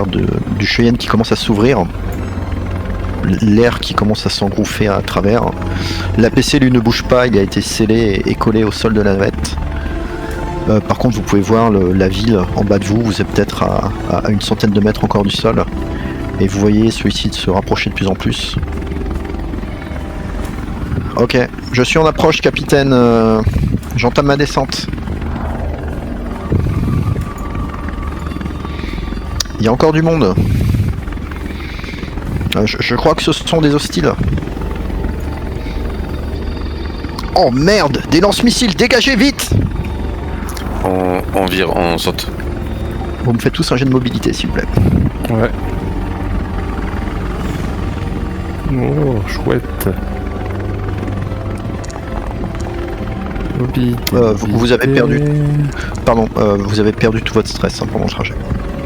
du Cheyenne qui commence à s'ouvrir. L'air qui commence à s'engouffrer à travers. L'APC lui ne bouge pas, il a été scellé et collé au sol de la navette. Par contre vous pouvez voir la ville en bas de vous, vous êtes peut-être à une centaine de mètres encore du sol. Et vous voyez celui-ci se rapprocher de plus en plus. Ok, je suis en approche capitaine, j'entame ma descente. Il y a encore du monde. Je crois que ce sont des hostiles. Oh merde! Des lance-missiles, dégagez vite! On vire, on saute. Vous me faites tous un jet de mobilité s'il vous plaît. Ouais. Oh, chouette. Mobilité, vous avez perdu. Pardon, vous avez perdu tout votre stress pendant le trajet.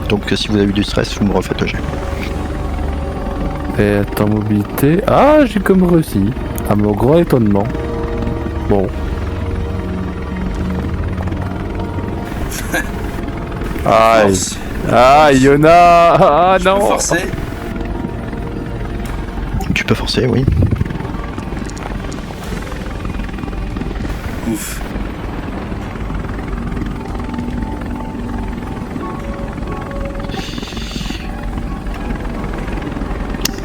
Donc si vous avez eu du stress, vous me refaites le jet. Et attends, mobilité. Ah, j'ai comme réussi. À mon grand étonnement. Bon. Aïe. Force. Ah, Yona. Ah, Je peux non. forcer. Tu peux forcer, oui. Ouf.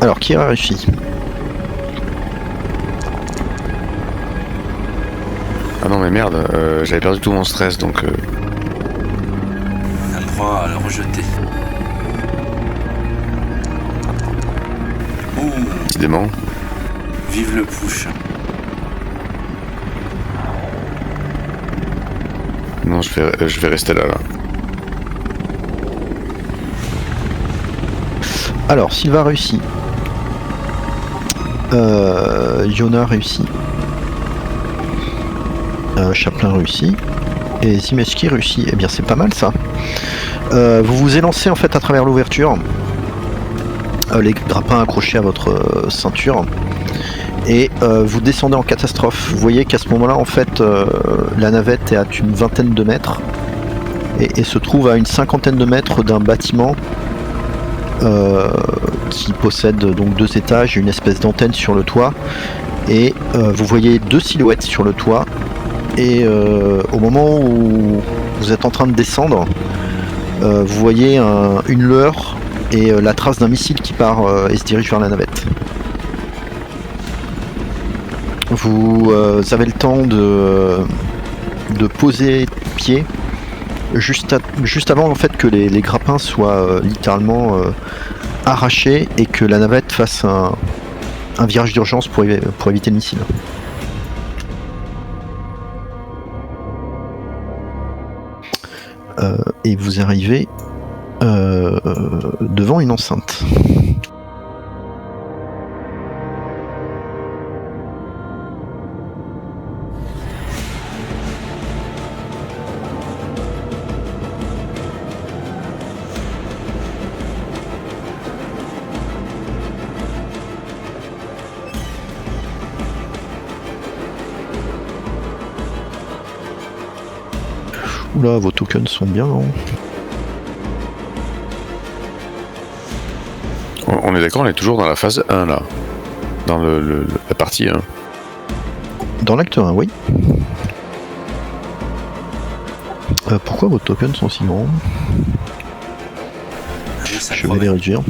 Alors, qui a réussi? Ah non, mais merde, j'avais perdu tout mon stress, donc... On a le droit à le rejeter. Ouh, Décidément. vive le push. Non, je vais rester là. Alors, Sylvain réussit. Yona réussit. Chaplin réussit. Et Zimeski réussit. Eh bien, c'est pas mal ça. Vous vous élancez en fait à travers l'ouverture. Les grappins accrochés à votre ceinture. Et vous descendez en catastrophe. Vous voyez qu'à ce moment-là, en fait, la navette est à une vingtaine de mètres. Et se trouve à une cinquantaine de mètres d'un bâtiment qui possède donc 2 étages et une espèce d'antenne sur le toit. Et vous voyez 2 silhouettes sur le toit. Et au moment où vous êtes en train de descendre, vous voyez une lueur et la trace d'un missile qui part et se dirige vers la navette. Vous avez le temps de poser pied juste avant en fait que les grappins soient littéralement arrachés et que la navette fasse un virage d'urgence pour éviter le missile. Et vous arrivez devant une enceinte. Oula, vos tokens sont bien, hein. On est d'accord, on est toujours dans la phase 1 là. Dans la partie 1. Dans l'acte 1, oui. Pourquoi vos tokens sont si grands? Ça Je vais les réduire.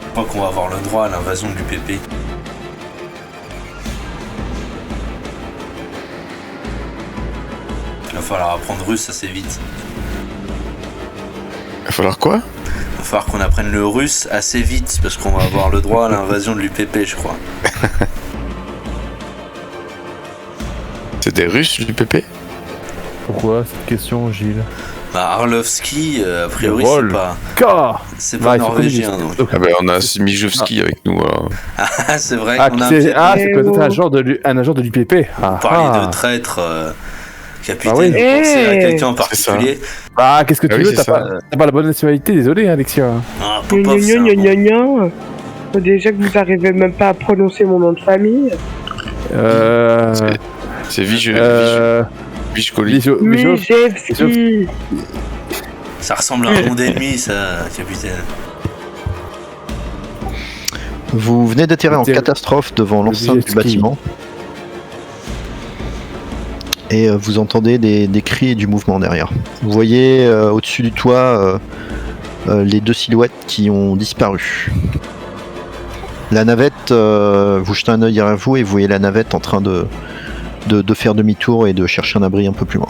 Je crois qu'on va avoir le droit à l'invasion du PP. Il va falloir apprendre russe assez vite. Il va falloir quoi? Il va falloir qu'on apprenne le russe assez vite parce qu'on va avoir le droit à l'invasion de l'UPP, je crois. C'est des Russes du PP? Pourquoi cette question, Gilles? Bah, Arlovski, a priori, Le rôle. c'est pas Ouais, ils sont norvégien. communistes. Donc. Ah ben, on a Simijewski avec nous. Ah, c'est vrai Ah, qu'on a un c'est pied- peut-être un agent de l'UPP. On parlait de traître, capitaine. Ah oui. Vous pensez à Eh. quelqu'un en C'est ça. particulier? Bah, qu'est-ce que tu Ah oui, veux, c'est ça. t'as pas la bonne nationalité, désolé, hein, Alexia. Ah, Gna Popov, c'est un gna gna bon. gna gna. Déjà que vous arrivez même pas à prononcer mon nom de famille. C'est Vijkoli. Mijewski. Ça ressemble à un nom d'ennemi, ça, capitaine. Vous venez d'atterrir en Atterri- catastrophe devant l'enceinte du Mijewski. bâtiment. Et vous entendez des cris et du mouvement derrière. Vous voyez au-dessus du toit les deux silhouettes qui ont disparu. La navette, vous jetez un œil derrière vous et vous voyez la navette en train de faire demi-tour et de chercher un abri un peu plus loin.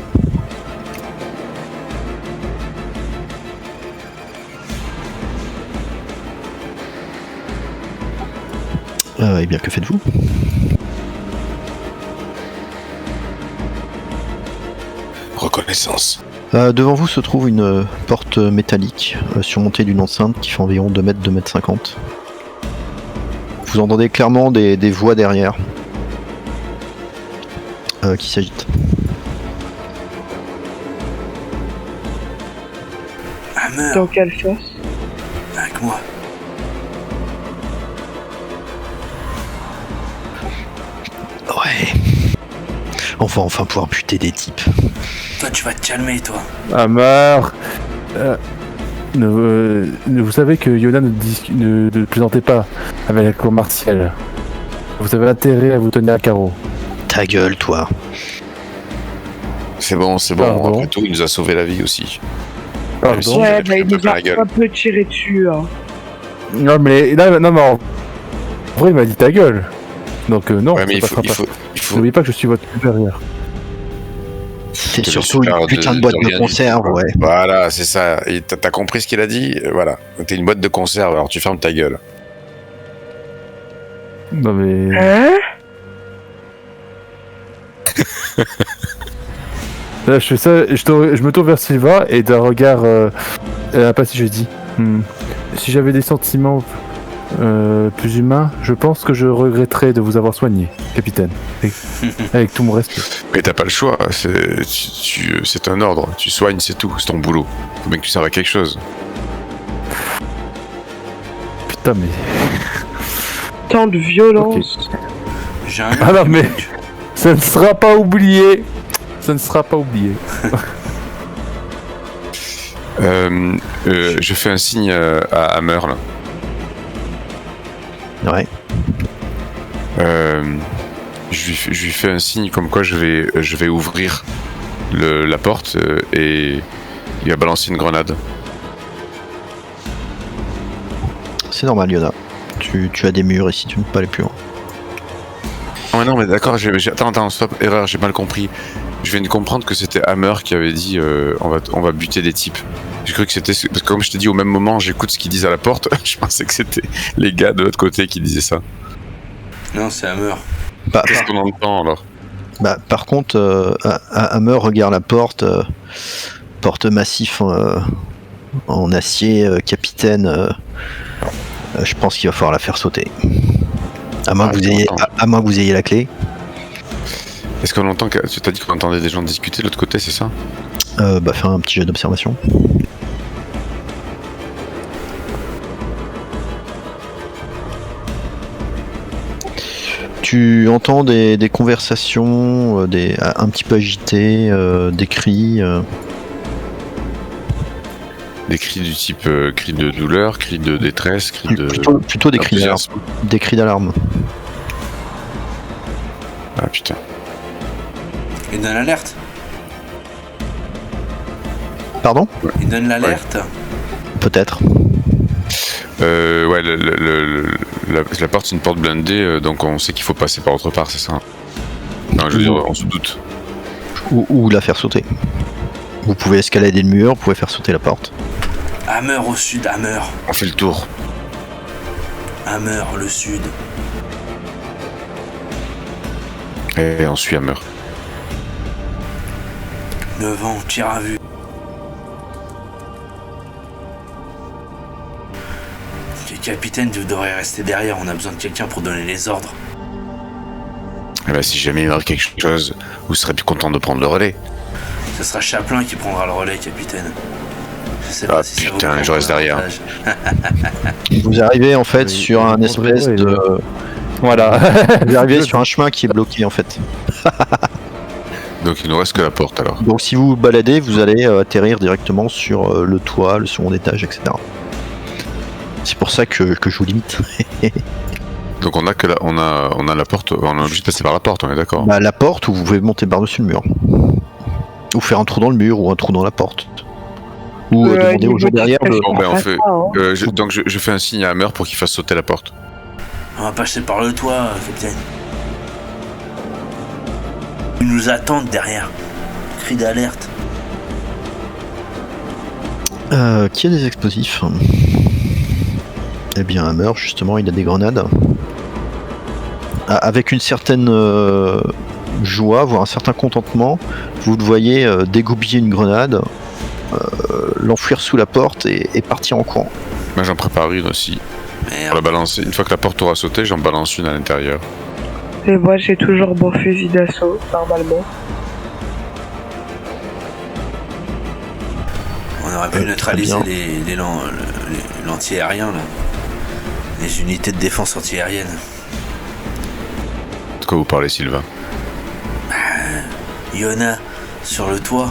Eh bien, que faites-vous? Reconnaissance. Devant vous se trouve une porte métallique surmontée d'une enceinte qui fait environ 2 mètres, 2 mètres 50. Vous entendez clairement des voix derrière qui s'agitent. Hammer, Dans quel sens? avec moi. Ouais. On va enfin pouvoir buter des types. Toi, tu vas te calmer, toi. Hammer. Vous savez que Yoda ne plaisantait pas avec la cour martiale. Vous avez intérêt à vous tenir à carreau. Ta gueule, toi. C'est bon. Pardon. Après tout, il nous a sauvé la vie aussi. Pardon. Si, Ouais, j'avais bah il pris nous a la gueule. un peu tiré dessus. Hein. Non mais en vrai il m'a dit ta gueule. Donc non, Ouais, mais ça passera pas. il faut. N'oubliez pas que je suis votre supérieur. C'est T'es surtout le super une putain de boîte de rien du conserve, tout. ouais. Voilà, c'est ça. Et t'as compris ce qu'il a dit? Voilà. T'es une boîte de conserve, alors tu fermes ta gueule. Non mais. Hein? Là je fais ça, je me tourne vers Silva et d'un regard impassible je dis si j'avais des sentiments plus humains, je pense que je regretterais de vous avoir soigné, capitaine. Avec tout mon respect. Mais t'as pas le choix. C'est un ordre. Tu soignes, c'est tout. C'est ton boulot. Faut bien que tu serves à quelque chose. Putain mais. Tant de violence. J'ai un Ah non mais. Ça ne sera pas oublié. Ça ne sera pas oublié. Je fais un signe à Hammer là. Ouais. Je lui fais un signe comme quoi je vais ouvrir la porte et il va balancer une grenade. C'est normal, Yoda. Tu as des murs ici, tu ne peux pas aller plus loin. Oh, mais non mais d'accord, attends, stop, erreur, j'ai mal compris. Je viens de comprendre que c'était Hammer qui avait dit on va buter des types. J'ai cru que c'était... Parce que comme je t'ai dit, au même moment, j'écoute ce qu'ils disent à la porte. Je pensais que c'était les gars de l'autre côté qui disaient ça. Non, c'est Hammer. Qu'est-ce qu'on entend alors? Par contre, Hammer regarde la porte, porte massif en acier, capitaine. Je pense qu'il va falloir la faire sauter. À moins que vous ayez la clé. Est-ce qu'on entend tu t'as dit qu'on entendait des gens discuter de l'autre côté, c'est ça? Faire un petit jet d'observation. Tu entends des conversations un petit peu agitées, des cris. Des cris du type cris de douleur, cris de détresse, cris de... Plutôt des cris d'alarme. Des cris d'alarme. Ah putain. Il donne l'alerte. Pardon? Il donne l'alerte. Peut-être. Ouais, la porte c'est une porte blindée, donc on sait qu'il faut passer par autre part, c'est ça? Non, je veux dire, on se doute. Ou la faire sauter. Vous pouvez escalader le mur, vous pouvez faire sauter la porte. Hammer au sud, Hammer. On fait le tour. Hammer, le sud. Et on suit Hammer. 9 ans, tir à vue. capitaine, vous devrez rester derrière. On a besoin de quelqu'un pour donner les ordres. Eh ben, si jamais il y a quelque chose, vous serez plus content de prendre le relais. Ce sera Chaplin qui prendra le relais, capitaine. Je sais Ah pas si ça vous putain, prend je reste derrière. davantage. Vous arrivez en fait Oui, sur un oui, espèce oui, de... Voilà. Vous arrivez sur un chemin qui est bloqué en fait. Donc il nous reste que la porte alors. Donc si vous vous baladez, vous allez atterrir directement sur le toit, le second étage, etc. C'est pour ça que je vous limite. Donc on a que on a la porte, on est obligé de passer par la porte, on est d'accord. Bah, la porte, ou vous pouvez monter par-dessus le mur. Ou faire un trou dans le mur, ou un trou dans la porte. Ou demander aux gens derrière de... Bon, ben, on fait- hein. Donc je fais un signe à Hammer pour qu'il fasse sauter la porte. On va passer par le toit, capitaine. Ils nous attendent derrière. Cri d'alerte. Qui a des explosifs? Eh bien, Hammer, justement, il a des grenades. Avec une certaine joie, voire un certain contentement, vous le voyez dégoupiller une grenade, l'enfouir sous la porte et partir en courant. Moi j'en prépare une aussi. Pour la Merde. balancer. Une fois que la porte aura sauté, j'en balance une à l'intérieur. Et moi, j'ai toujours mon fusil d'assaut, normalement. On aurait pu neutraliser bien. les l'anti-aérien, là. Les unités de défense anti-aérienne. De quoi vous parlez, Sylvain? Yona, sur le toit.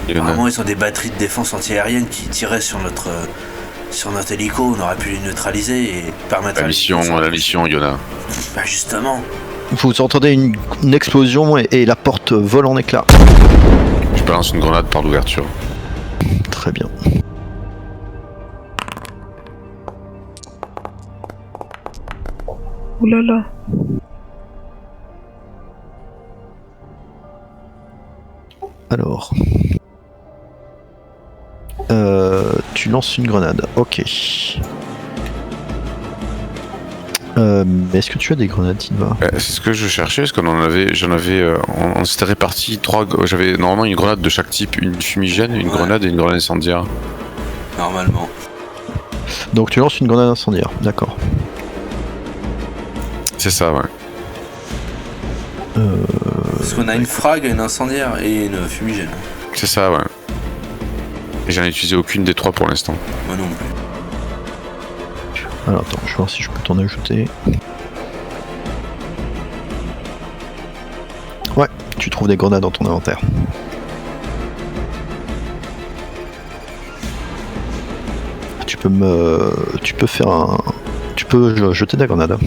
Il y en a- Apparemment, ils ont des batteries de défense anti-aérienne qui tiraient sur notre hélico. On aurait pu les neutraliser et permettre La mission, Yona. Bah justement. Vous entendez une explosion et la porte vole en éclats. Je balance une grenade par l'ouverture. Très bien. Ouh là là. Alors. Tu lances une grenade. Ok. Mais est-ce que tu as des grenades, Sylvain? C'est ce que je cherchais, parce on s'était réparti j'avais normalement une grenade de chaque type, une fumigène, une Ouais. grenade et une grenade incendiaire. Normalement. Donc tu lances une grenade incendiaire, d'accord. C'est ça, ouais. Parce qu'on a une frag, une incendiaire et une fumigène. C'est ça, ouais. Et j'en ai utilisé aucune des trois pour l'instant. Moi non plus. Alors attends, je vais voir si je peux t'en ajouter. Ouais, tu trouves des grenades dans ton inventaire. Tu peux faire un... Tu peux jeter des grenades.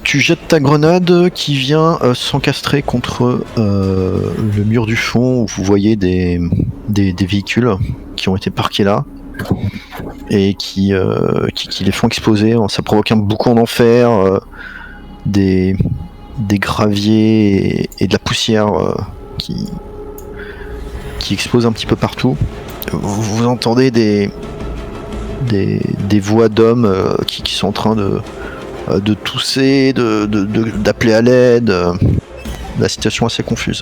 Tu jettes ta grenade qui vient s'encastrer contre le mur du fond où vous voyez des véhicules qui ont été parqués là et qui les font exploser. Ça provoque un boucan d'enfer, des graviers et de la poussière qui explosent un petit peu partout. Vous entendez des voix d'hommes qui sont en train de tousser, d'appeler à l'aide. La situation est assez confuse.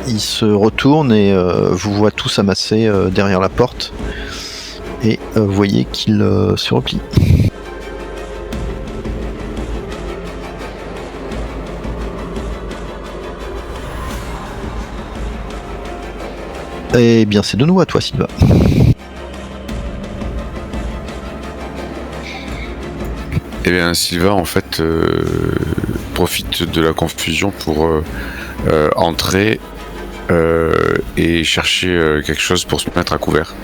Il se retourne et vous voit tous amassés derrière la porte. Et vous voyez qu'il se replie. Eh bien, c'est de nouveau à toi, Sylvain. Eh bien, Sylvain, en fait, profite de la confusion pour entrer et chercher quelque chose pour se mettre à couvert.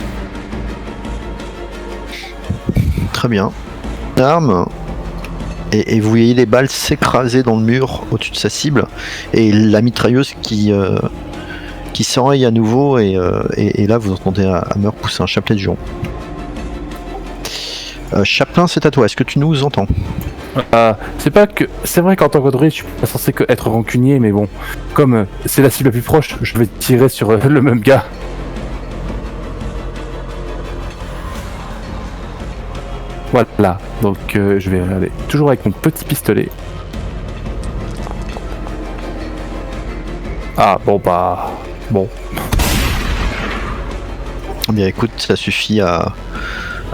Très bien. Arme. Et vous voyez les balles s'écraser dans le mur au-dessus de sa cible. Et la mitrailleuse qui s'enraye à nouveau. Et là, vous entendez Hammer pousser un chapelet de juron. Chaplin, c'est à toi. Est-ce que tu nous entends? C'est vrai qu'en tant qu'Audrey, je suis pas censé être rancunier, mais bon, comme c'est la cible la plus proche, je vais tirer sur le même gars. Voilà, donc je vais aller toujours avec mon petit pistolet. Ah bon bah... Bon. Eh bien écoute, ça suffit à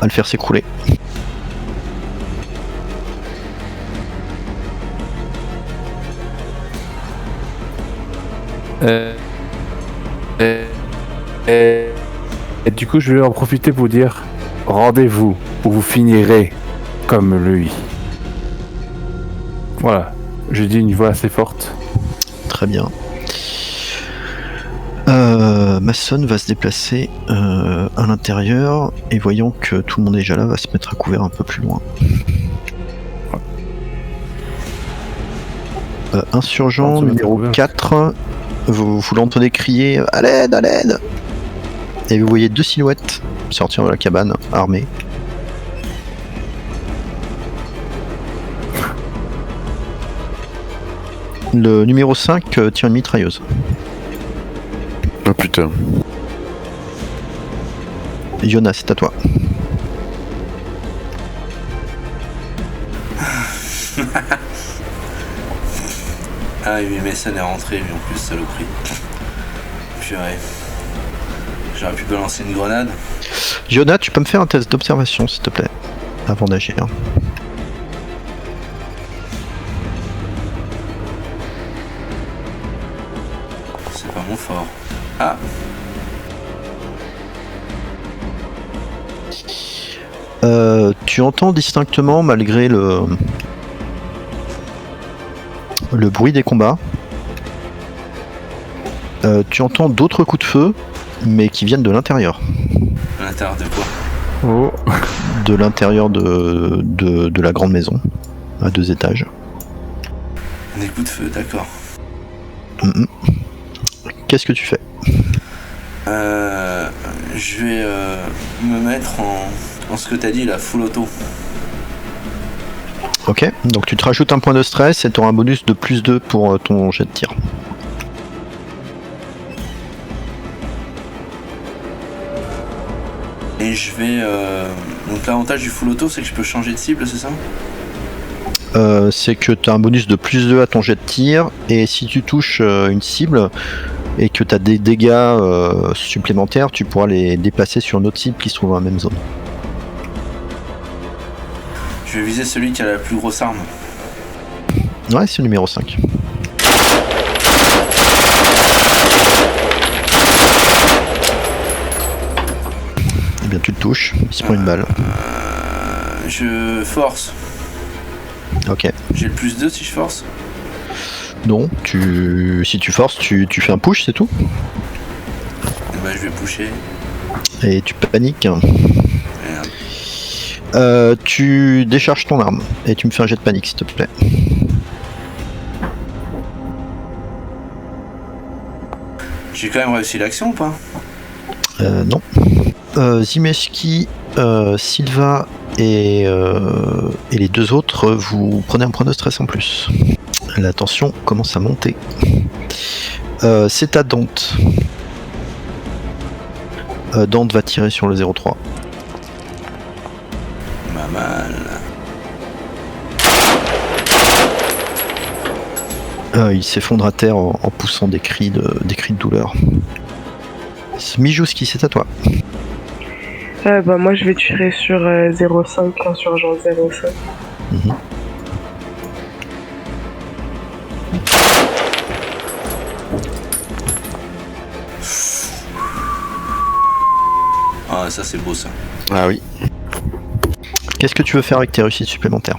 le faire s'écrouler. Et du coup, je vais en profiter pour dire rendez-vous ou vous finirez comme lui. Voilà, je dis une voix assez forte. Très bien. Mason va se déplacer à l'intérieur et voyant que tout le monde est déjà là, va se mettre à couvert un peu plus loin. Insurgent numéro 4, vous l'entendez crier à l'aide, à l'aide! Et vous voyez 2 silhouettes sortir de la cabane, armées. Le numéro 5 tire une mitrailleuse. Oh putain. Jonas, c'est à toi. Ah oui, mais Mason est rentré, lui, en plus, saloperie. Purée. J'aurais pu balancer une grenade. Jonas, tu peux me faire un test d'observation, s'il te plaît, avant d'agir. C'est pas mon fort. Ah, Tu entends distinctement, malgré le bruit des combats, tu entends d'autres coups de feu, mais qui viennent de l'intérieur. à l'intérieur de quoi? Oh. De l'intérieur de la grande maison, à 2 étages. Des coups de feu, d'accord. Qu'est-ce que tu fais? Je vais me mettre en ce que t'as dit, la full auto. Ok, donc tu te rajoutes un point de stress et tu auras un bonus de +2 pour ton jet de tir. Et je vais... Donc l'avantage du full auto, c'est que je peux changer de cible, c'est ça? C'est que tu as un bonus de +2 à ton jet de tir, et si tu touches une cible et que tu as des dégâts supplémentaires, tu pourras les déplacer sur une autre cible qui se trouve dans la même zone. Je vais viser celui qui a la plus grosse arme. Ouais, c'est le numéro 5. Eh bien, tu le touches, il se prend une balle. Je force. Ok. J'ai le +2 si je force? Non, si tu forces, tu fais un push, c'est tout. Eh ben, je vais pusher. Et tu paniques. Merde. Tu décharges ton arme et tu me fais un jet de panique, s'il te plaît. J'ai quand même réussi l'action ou pas? Non. Zimeski, Silva et les 2 autres, vous prenez un point de stress en plus. La tension commence à monter. C'est à Dante. Dante va tirer sur le 03. Pas mal. Il s'effondre à terre en poussant des cris de douleur. Mijouski, c'est à toi. Bah moi je vais tirer sur 05, insurgent 05. Mhm. Ah, ça c'est beau ça. Ah oui. Qu'est-ce que tu veux faire avec tes réussites supplémentaires?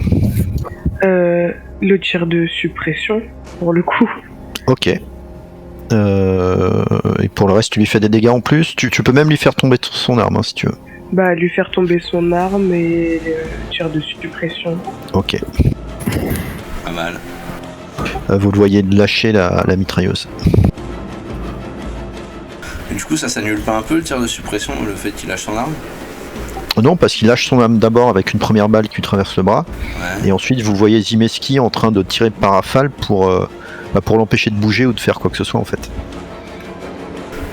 Le tir de suppression, pour le coup. Ok. Et pour le reste, tu lui fais des dégâts en plus. Tu peux même lui faire tomber son arme, hein, si tu veux. Bah lui faire tomber son arme et le tir de suppression. Ok. Pas mal. Vous le voyez lâcher la mitrailleuse. Et du coup, ça s'annule pas un peu le tir de suppression, le fait qu'il lâche son arme? Non, parce qu'il lâche son arme d'abord avec une première balle qui lui traverse le bras. Ouais. Et ensuite, vous voyez Zimeski en train de tirer par rafale pour l'empêcher de bouger ou de faire quoi que ce soit en fait.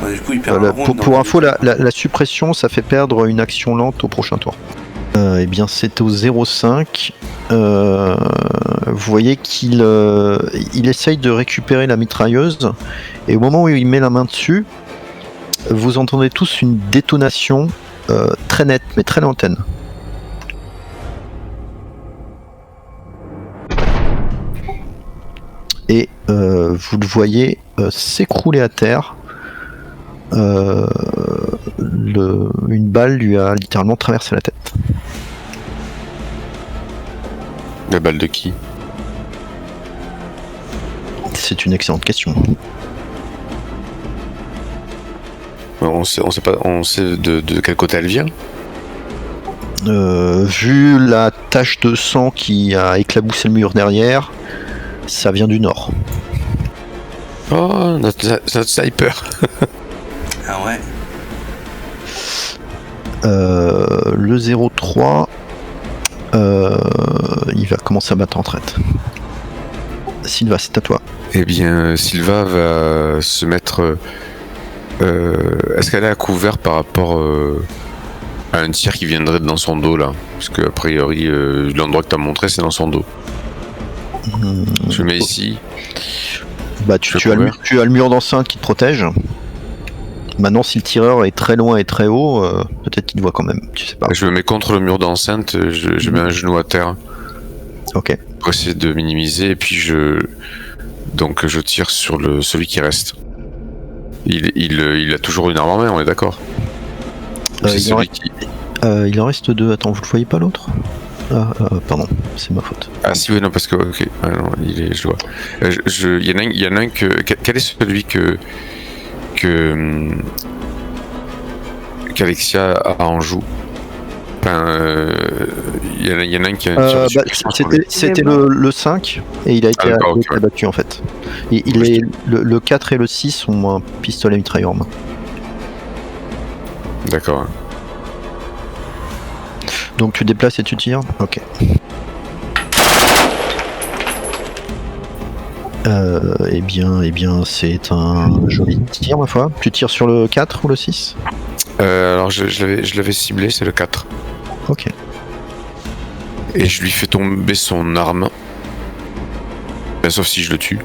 Ouais, du coup, il perd un round dans Pour le info, truc. la suppression, ça fait perdre une action lente au prochain tour. Eh bien, c'est au 0,5. Vous voyez qu'il il essaye de récupérer la mitrailleuse, et au moment où il met la main dessus, vous entendez tous une détonation très nette, mais très lointaine. Et vous le voyez s'écrouler à terre. Une balle lui a littéralement traversé la tête. La balle de qui? C'est une excellente question. On sait de quel côté elle vient. Vu la tache de sang qui a éclaboussé le mur derrière, ça vient du nord. Oh, notre sniper. Ah ouais. Le 0,3, il va commencer à battre en retraite. Sylva, c'est à toi. Eh bien, Sylva va se mettre. Est-ce qu'elle est à couvert par rapport à un tir qui viendrait dans son dos là? Parce que a priori, l'endroit que tu as montré, c'est dans son dos. Je le mets ici. Bah, tu as le mur d'enceinte qui te protège. Maintenant, si le tireur est très loin et très haut, peut-être qu'il te voit quand même. Tu sais pas. Je me mets contre le mur d'enceinte, je mets un genou à terre. Ok. Pour essayer de minimiser, et puis je tire sur celui qui reste. Il a toujours une arme en main, on est d'accord. Il en reste 2. Attends, vous le voyez pas l'autre? Pardon, c'est ma faute. Ah si, oui, non, parce que ok, ah, non, je vois. Il y en a un que. Quel est celui qu'Alexia a en joue? Enfin, il y en a un qui a un tir c'était le 5 et il a été abattu en fait. Le 4 et le 6 ont un pistolet mitrailleur en main. D'accord. Donc tu déplaces et tu tires? Ok. Eh bien, c'est un joli tir, ma foi. Tu tires sur le 4 ou le 6? Alors, je l'avais ciblé, c'est le 4. Ok. Et je lui fais tomber son arme. Ben, sauf si je le tue.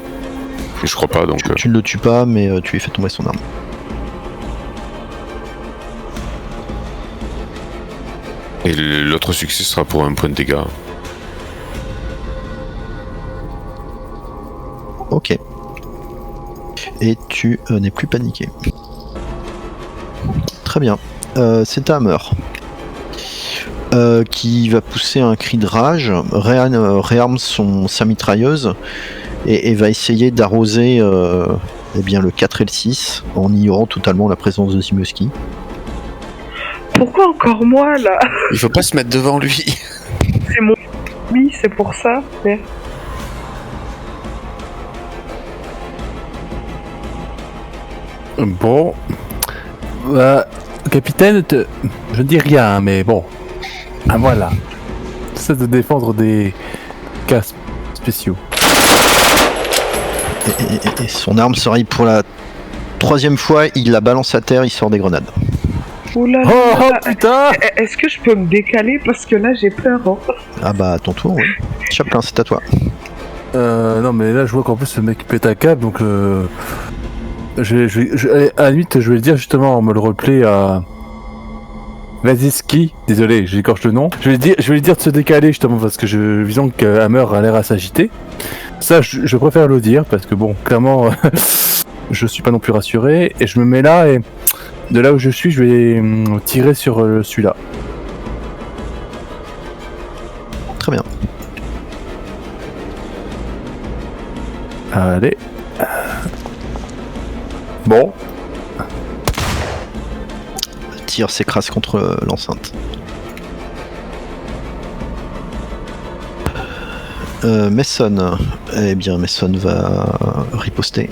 Je crois pas, donc... Tu ne le tues pas, mais tu lui fais tomber son arme. Et l'autre succès sera pour un point de dégâts. Ok. Et tu n'es plus paniqué. Très bien. C'est à Hammer. Qui va pousser un cri de rage, réarme sa mitrailleuse et va essayer d'arroser le 4 et le 6 en ignorant totalement la présence de Zimowski. Pourquoi encore moi là? Il faut pas se mettre devant lui. C'est mon ami, c'est pour ça. Mais... Bon. Capitaine, je ne dis rien, mais bon. Ah voilà. C'est de défendre des cas spéciaux. Et son arme s'arrive pour la 3e fois, il la balance à terre, il sort des grenades. Oula, oh putain! Est-ce que je peux me décaler parce que là j'ai peur hein. Ah bah à ton tour, oui. Chaplin, c'est à toi. Non mais là je vois qu'en plus le mec pète un câble, donc allez, à la limite je vais le dire justement, on me le replay à Vaziski, désolé j'écorche le nom, je vais lui dire de se décaler justement parce que visant que Hammer a l'air à s'agiter. Ça je préfère le dire parce que bon clairement je suis pas non plus rassuré, et je me mets là et de là où je suis je vais tirer sur celui-là. Très bien. Allez. Bon. Le tir s'écrase contre l'enceinte. Mason. Eh bien, Mason va riposter.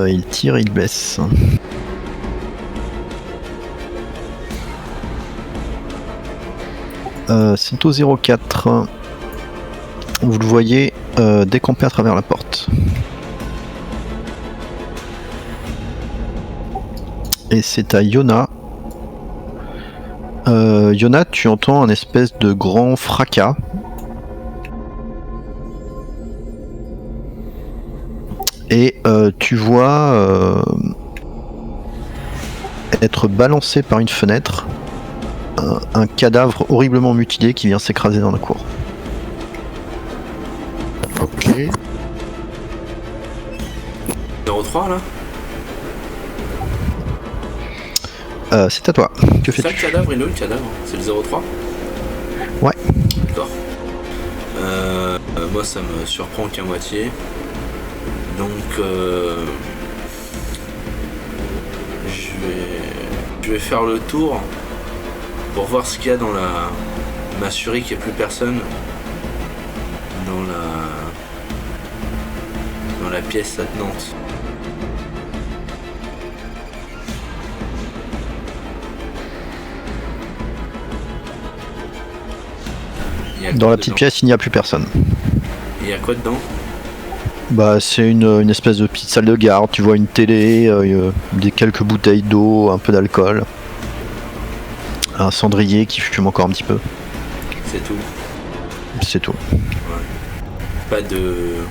Il tire, il blesse. C'est au 0,4. Vous le voyez décamper à travers la porte. Et c'est à Yona. Yona, tu entends un espèce de grand fracas. Et tu vois être balancé par une fenêtre un cadavre horriblement mutilé qui vient s'écraser dans la cour. Ok. 03 là. C'est à toi. Que C'est ça fais-tu? le cadavre, il est où le cadavre? C'est le 03? Ouais. D'accord. Moi ça me surprend qu'à moitié. Donc je vais faire le tour pour voir ce qu'il y a dans m'assurer qu'il n'y ait plus personne dans la pièce attenante. Dans la petite pièce, il n'y a plus personne. Il y a quoi dedans? Bah, c'est une espèce de petite salle de garde. Tu vois une télé, quelques bouteilles d'eau, un peu d'alcool, un cendrier qui fume encore un petit peu. C'est tout. C'est tout. Ouais. Pas de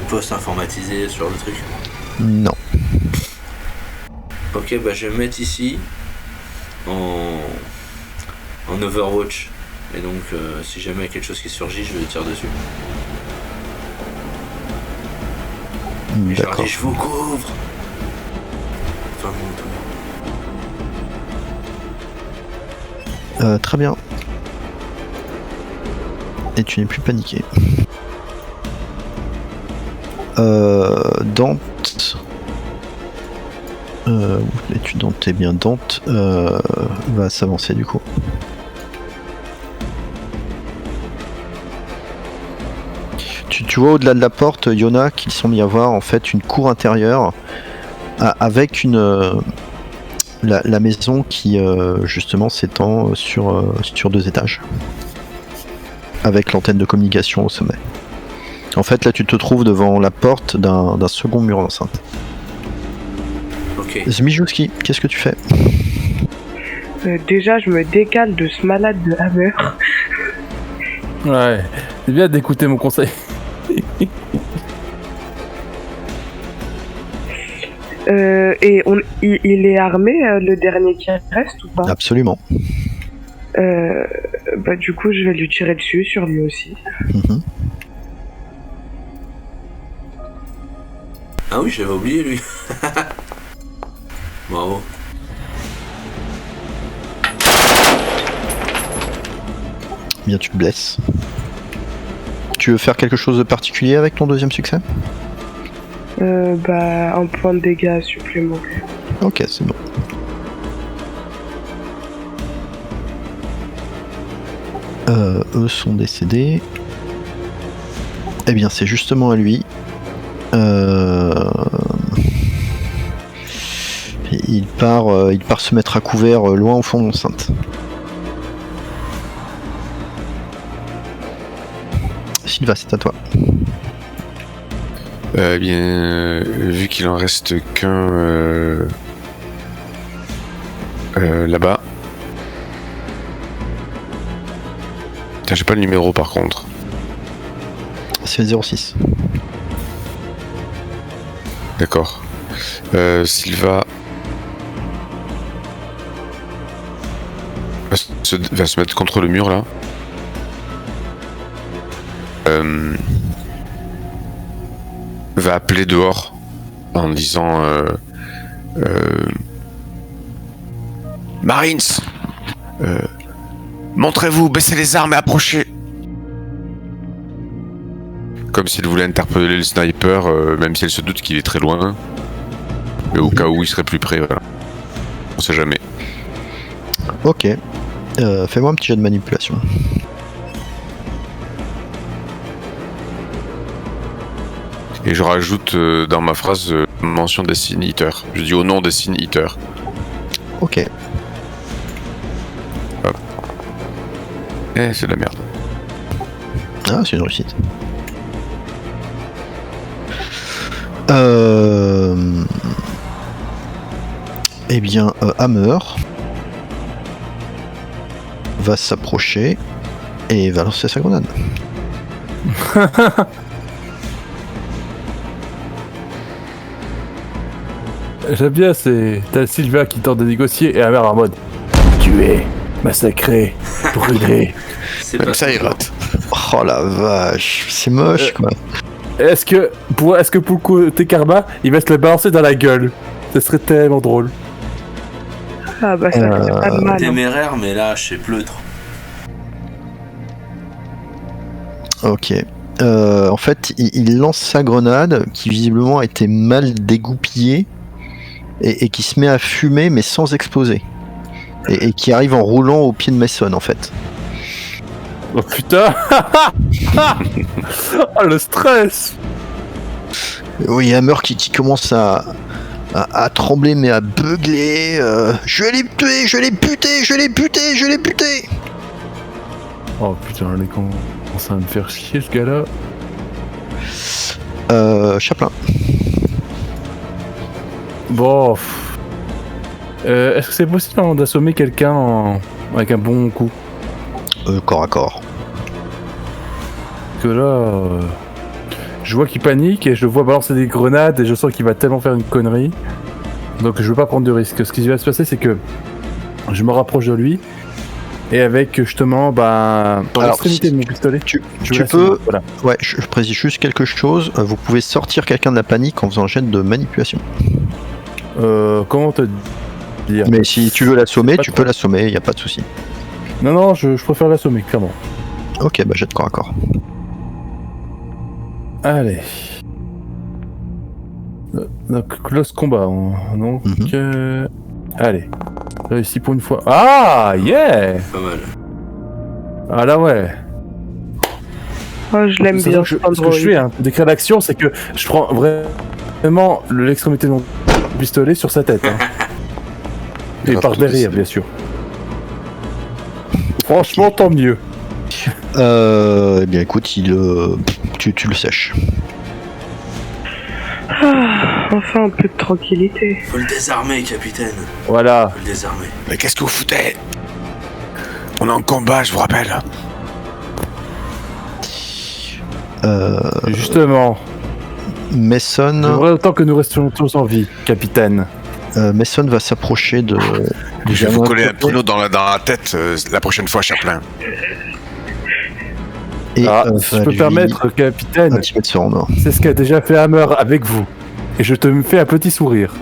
poste informatisé sur le truc. Non. Ok, bah je vais me mettre ici en Overwatch. Et donc si jamais il y a quelque chose qui surgit, je vais tirer dessus. Et je leur D'accord. dis je vous couvre. Enfin bon, tout. Très bien. Et tu n'es plus paniqué. Dante. Où es-tu, Dante? Eh bien, Dante va s'avancer du coup. Tu vois au-delà de la porte, Yona, qu'il semble y avoir en fait une cour intérieure avec la maison qui justement s'étend sur 2 étages. Avec l'antenne de communication au sommet. En fait, là, tu te trouves devant la porte d'un second mur d'enceinte. Ok. Zmijowski, qu'est-ce que tu fais? Déjà, je me décale de ce malade de Hammer. Ouais, c'est bien d'écouter mon conseil. Et il est armé, le dernier qui reste ou pas? Absolument. Bah du coup, je vais lui tirer dessus, sur lui aussi. Mhm. Ah oui, j'avais oublié lui. Bravo. Bien, tu te blesses. Tu veux faire quelque chose de particulier avec ton deuxième succès? Bah un point de dégâts supplémentaire. Ok, c'est bon. Eux sont décédés. Eh bien, c'est justement à lui. Il part se mettre à couvert loin au fond de l'enceinte. Sylva, c'est à toi. Eh bien, vu qu'il en reste qu'un là-bas. Putain, j'ai pas le numéro par contre. C'est le 06. D'accord. Sylva va se mettre contre le mur là. Va appeler dehors en disant Marines, montrez-vous, baissez les armes et approchez. Comme s'il voulait interpeller le sniper, même si elle se doute qu'il est très loin. Mais au cas où il serait plus près, voilà. On sait jamais. Ok. Fais-moi un petit jet de manipulation. Et je rajoute dans ma phrase mention des Sin Eater. Je dis au nom des Sin Eater. Ok. Hop. Eh, c'est de la merde. Ah, c'est une réussite. Eh bien, Hammer va s'approcher et va lancer sa grenade. J'aime bien, t'as Sylvia qui tente de négocier et Hammer en mode tuer, massacrer, brûler. C'est Même pas ça, il rate. Oh la vache, c'est moche quoi. Est-ce que pour le côté karma, il va se le balancer dans la gueule? Ce serait tellement drôle. Ah bah ça fait pas de mal. Hein. téméraire, mais là, je sais pleutre. Ok. En fait, il lance sa grenade qui visiblement a été mal dégoupillée et qui se met à fumer mais sans exploser. Et qui arrive en roulant au pied de Mason en fait. Oh putain. Oh le stress. Oui, Hammer qui commence à trembler mais à beugler. Je l'ai tué, je l'ai buté, je l'ai buté, je l'ai buté. Oh putain, elle commence à me faire chier ce gars-là. Chaplin. Bon. Est-ce que c'est possible d'assommer quelqu'un avec un bon coup? Corps à corps. Parce que là, je vois qu'il panique et je le vois balancer des grenades et je sens qu'il va tellement faire une connerie. Donc je veux pas prendre de risque. Ce qui va se passer, c'est que je me rapproche de lui et avec justement, dans l'extrémité de mon pistolet, Tu je peux. voilà. Ouais, je précise juste quelque chose. Vous pouvez sortir quelqu'un de la panique en faisant un jet de manipulation. Comment te dire? Mais si tu veux l'assommer, Pas tu trop. peux l'assommer, y a pas de souci. Non, je préfère l'assommer, clairement. Ok, bah jet de corps à corps. Allez. Donc, close combat. Donc, allez. Réussi pour une fois. Ah, yeah! Pas mal. Ah là, ouais. Oh, je l'aime C'est bien. ça que ce que je fais, hein, décrire l'action, c'est que je prends vraiment l'extrémité de mon pistolet sur sa tête. Hein. Et Il par rate derrière, le bien sûr. Franchement, tant mieux. Eh bien écoute, tu le sèches. Ah, enfin un peu de tranquillité. Faut le désarmer, capitaine. Voilà. Faut le désarmer. Mais qu'est-ce que vous foutez? On est en combat, je vous rappelle. Justement, Mason, j'aimerais autant que nous restions tous en vie, capitaine. Mason va s'approcher de. Je vais vous coller un pneu dans la tête la prochaine fois, Chaplin. Et Si je peux me permettre, capitaine, un petit peu de sang en or. c'est ce qu'a déjà fait Hammer avec vous. Et je te fais un petit sourire.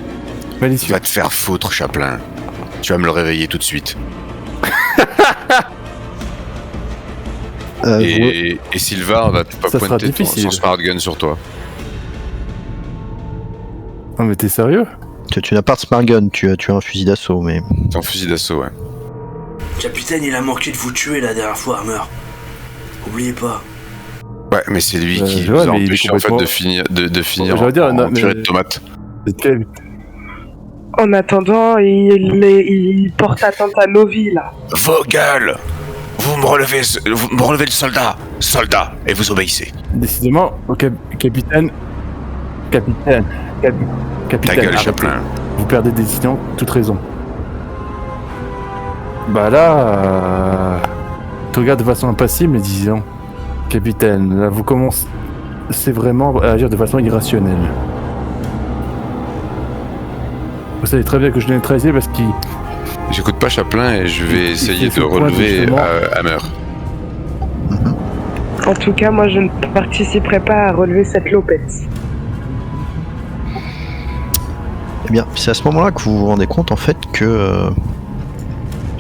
Tu Malicieux. vas te faire foutre, Chaplin. Tu vas me le réveiller tout de suite. Et Sylvain va pas Ça sera pointer difficile. son smart gun sur toi. Non mais t'es sérieux? Tu n'as pas de smart gun, tu as un fusil d'assaut, mais. C'est un fusil d'assaut, ouais. Capitaine, il a manqué de vous tuer la dernière fois, Hammer. Oubliez pas. Ouais, mais c'est lui qui je nous vois, a mais il est empêché en fait complètement- de finir J'allais dire, non, en purée mais- de tomates. En attendant, il porte atteinte à nos vies là. Vos gueules! Vous me relevez le soldat! Soldat! Et vous obéissez. Décidément, capitaine. Ta Capitaine, gueule, arrêtez. Chaplin. Vous perdez décidément toute raison. Bah là, tu regardes de façon impassible et disons, capitaine, là vous commencez vraiment à agir de façon irrationnelle. Vous savez très bien que je l'ai neutralisé parce qu'il... J'écoute pas Chaplin et je vais Il essayer fait de ce point, relever justement. Hammer. En tout cas, moi je ne participerai pas à relever cette lopette. Eh bien, c'est à ce moment-là que vous vous rendez compte en fait que.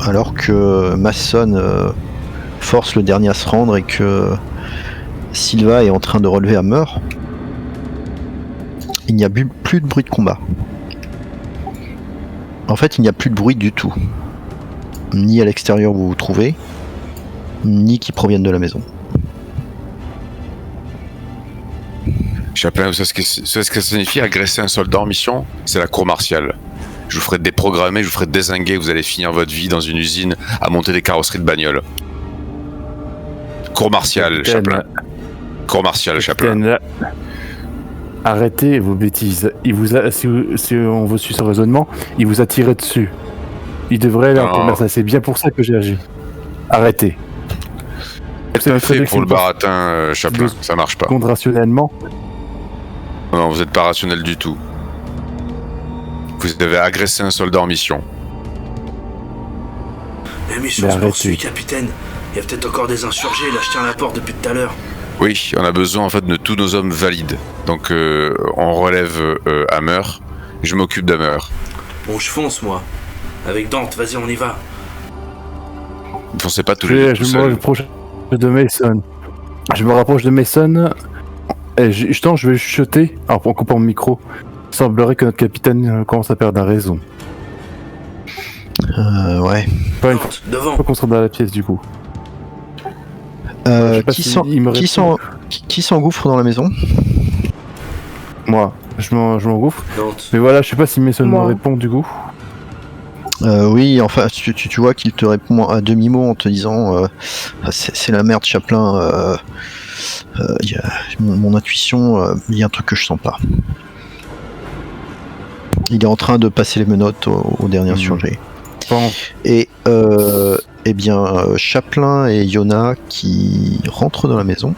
Alors que Mason force le dernier à se rendre et que Silva est en train de relever Hammer, il n'y a plus de bruit de combat. En fait, il n'y a plus de bruit du tout. Ni à l'extérieur où vous vous trouvez, ni qui proviennent de la maison. Chaplin, vous savez ce que ça signifie agresser un soldat en mission? C'est la cour martiale. Je vous ferai déprogrammer, je vous ferai dézinguer, vous allez finir votre vie dans une usine à monter des carrosseries de bagnoles. Cour martiale, Capitaine, Chaplin. Cour martiale, Chaplin. capitaine, arrêtez vos bêtises. Il vous a, si on vous suit son raisonnement, il vous a tiré dessus. Il devrait aller en Non. commerce. C'est bien pour ça que j'ai agi. Arrêtez. C'est pas fait pour le baratin, Chaplin. Ça marche pas. Compte rationnellement. Non, vous êtes pas rationnel du tout. Vous avez agressé un soldat en mission. La mission Mais se arrêtez. poursuit, capitaine. Il y a peut-être encore des insurgés, là je tiens à la porte depuis tout à l'heure. Oui, on a besoin en fait de tous nos hommes valides. Donc on relève Hammer. Je m'occupe d'Hammer. Bon, je fonce, moi. Avec Dante, vas-y, on y va. Foncez pas tous les deux tout Je me seuls. rapproche de Mason. Je me rapproche de Mason. Et je vais chuchoter. Alors, en coupant le micro. Il semblerait que notre capitaine commence à perdre la raison. Ouais. Pas une Dante, devant. fois qu'on sera dans la pièce, du coup. Je sais pas Qui si il me répond. qui s'engouffre dans la maison? Moi, je m'engouffre. Dante. Mais voilà, je sais pas si Mason me Moi. répond, du coup. Oui, enfin, tu vois qu'il te répond à demi-mot en te disant c'est la merde, Chaplin. Mon intuition, il y a un truc que je sens pas. Il est en train de passer les menottes aux derniers insurgés. Bon, Et eh bien, Chaplin et Yona qui rentrent dans la maison.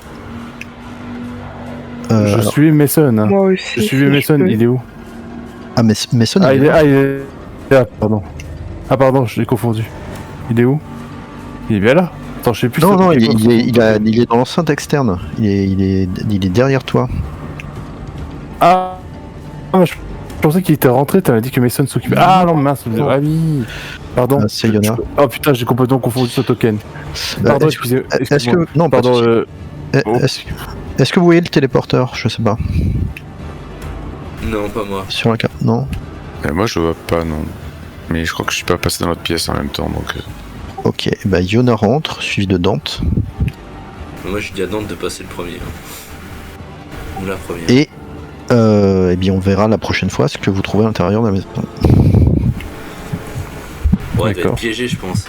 je suis Mason. Hein. Moi aussi. Je suis si Mason, peux. il est où? Ah, mais Mason, Ah, il il est là. est là, pardon. Ah, pardon, je l'ai confondu. Il est où? Il est bien là. Attends, je sais plus. Non, ça- non, il est dans l'enceinte externe. Il est derrière toi. Ah, je pensais qu'il était rentré, t'avais dit que Mason s'occupait. Ah non, mince, ah oui. Pardon. Ah, c'est Yona. Oh putain, j'ai complètement confondu ce token. Pardon, excusez-moi. Est-ce que non, pas de Pardon, souci. oh. Est-ce que vous voyez le téléporteur? Je sais pas. Non, pas moi. Sur la carte, non. Moi je vois pas, non. Mais je crois que je suis pas passé dans l'autre pièce en même temps, donc... Ok, bah Yona rentre, suivi de Dante. Moi, je dis à Dante de passer le premier. Hein. Ou la première. Et eh bien, on verra la prochaine fois ce que vous trouvez à l'intérieur de la maison. Ouais, il va être D'accord. piégé, je pense.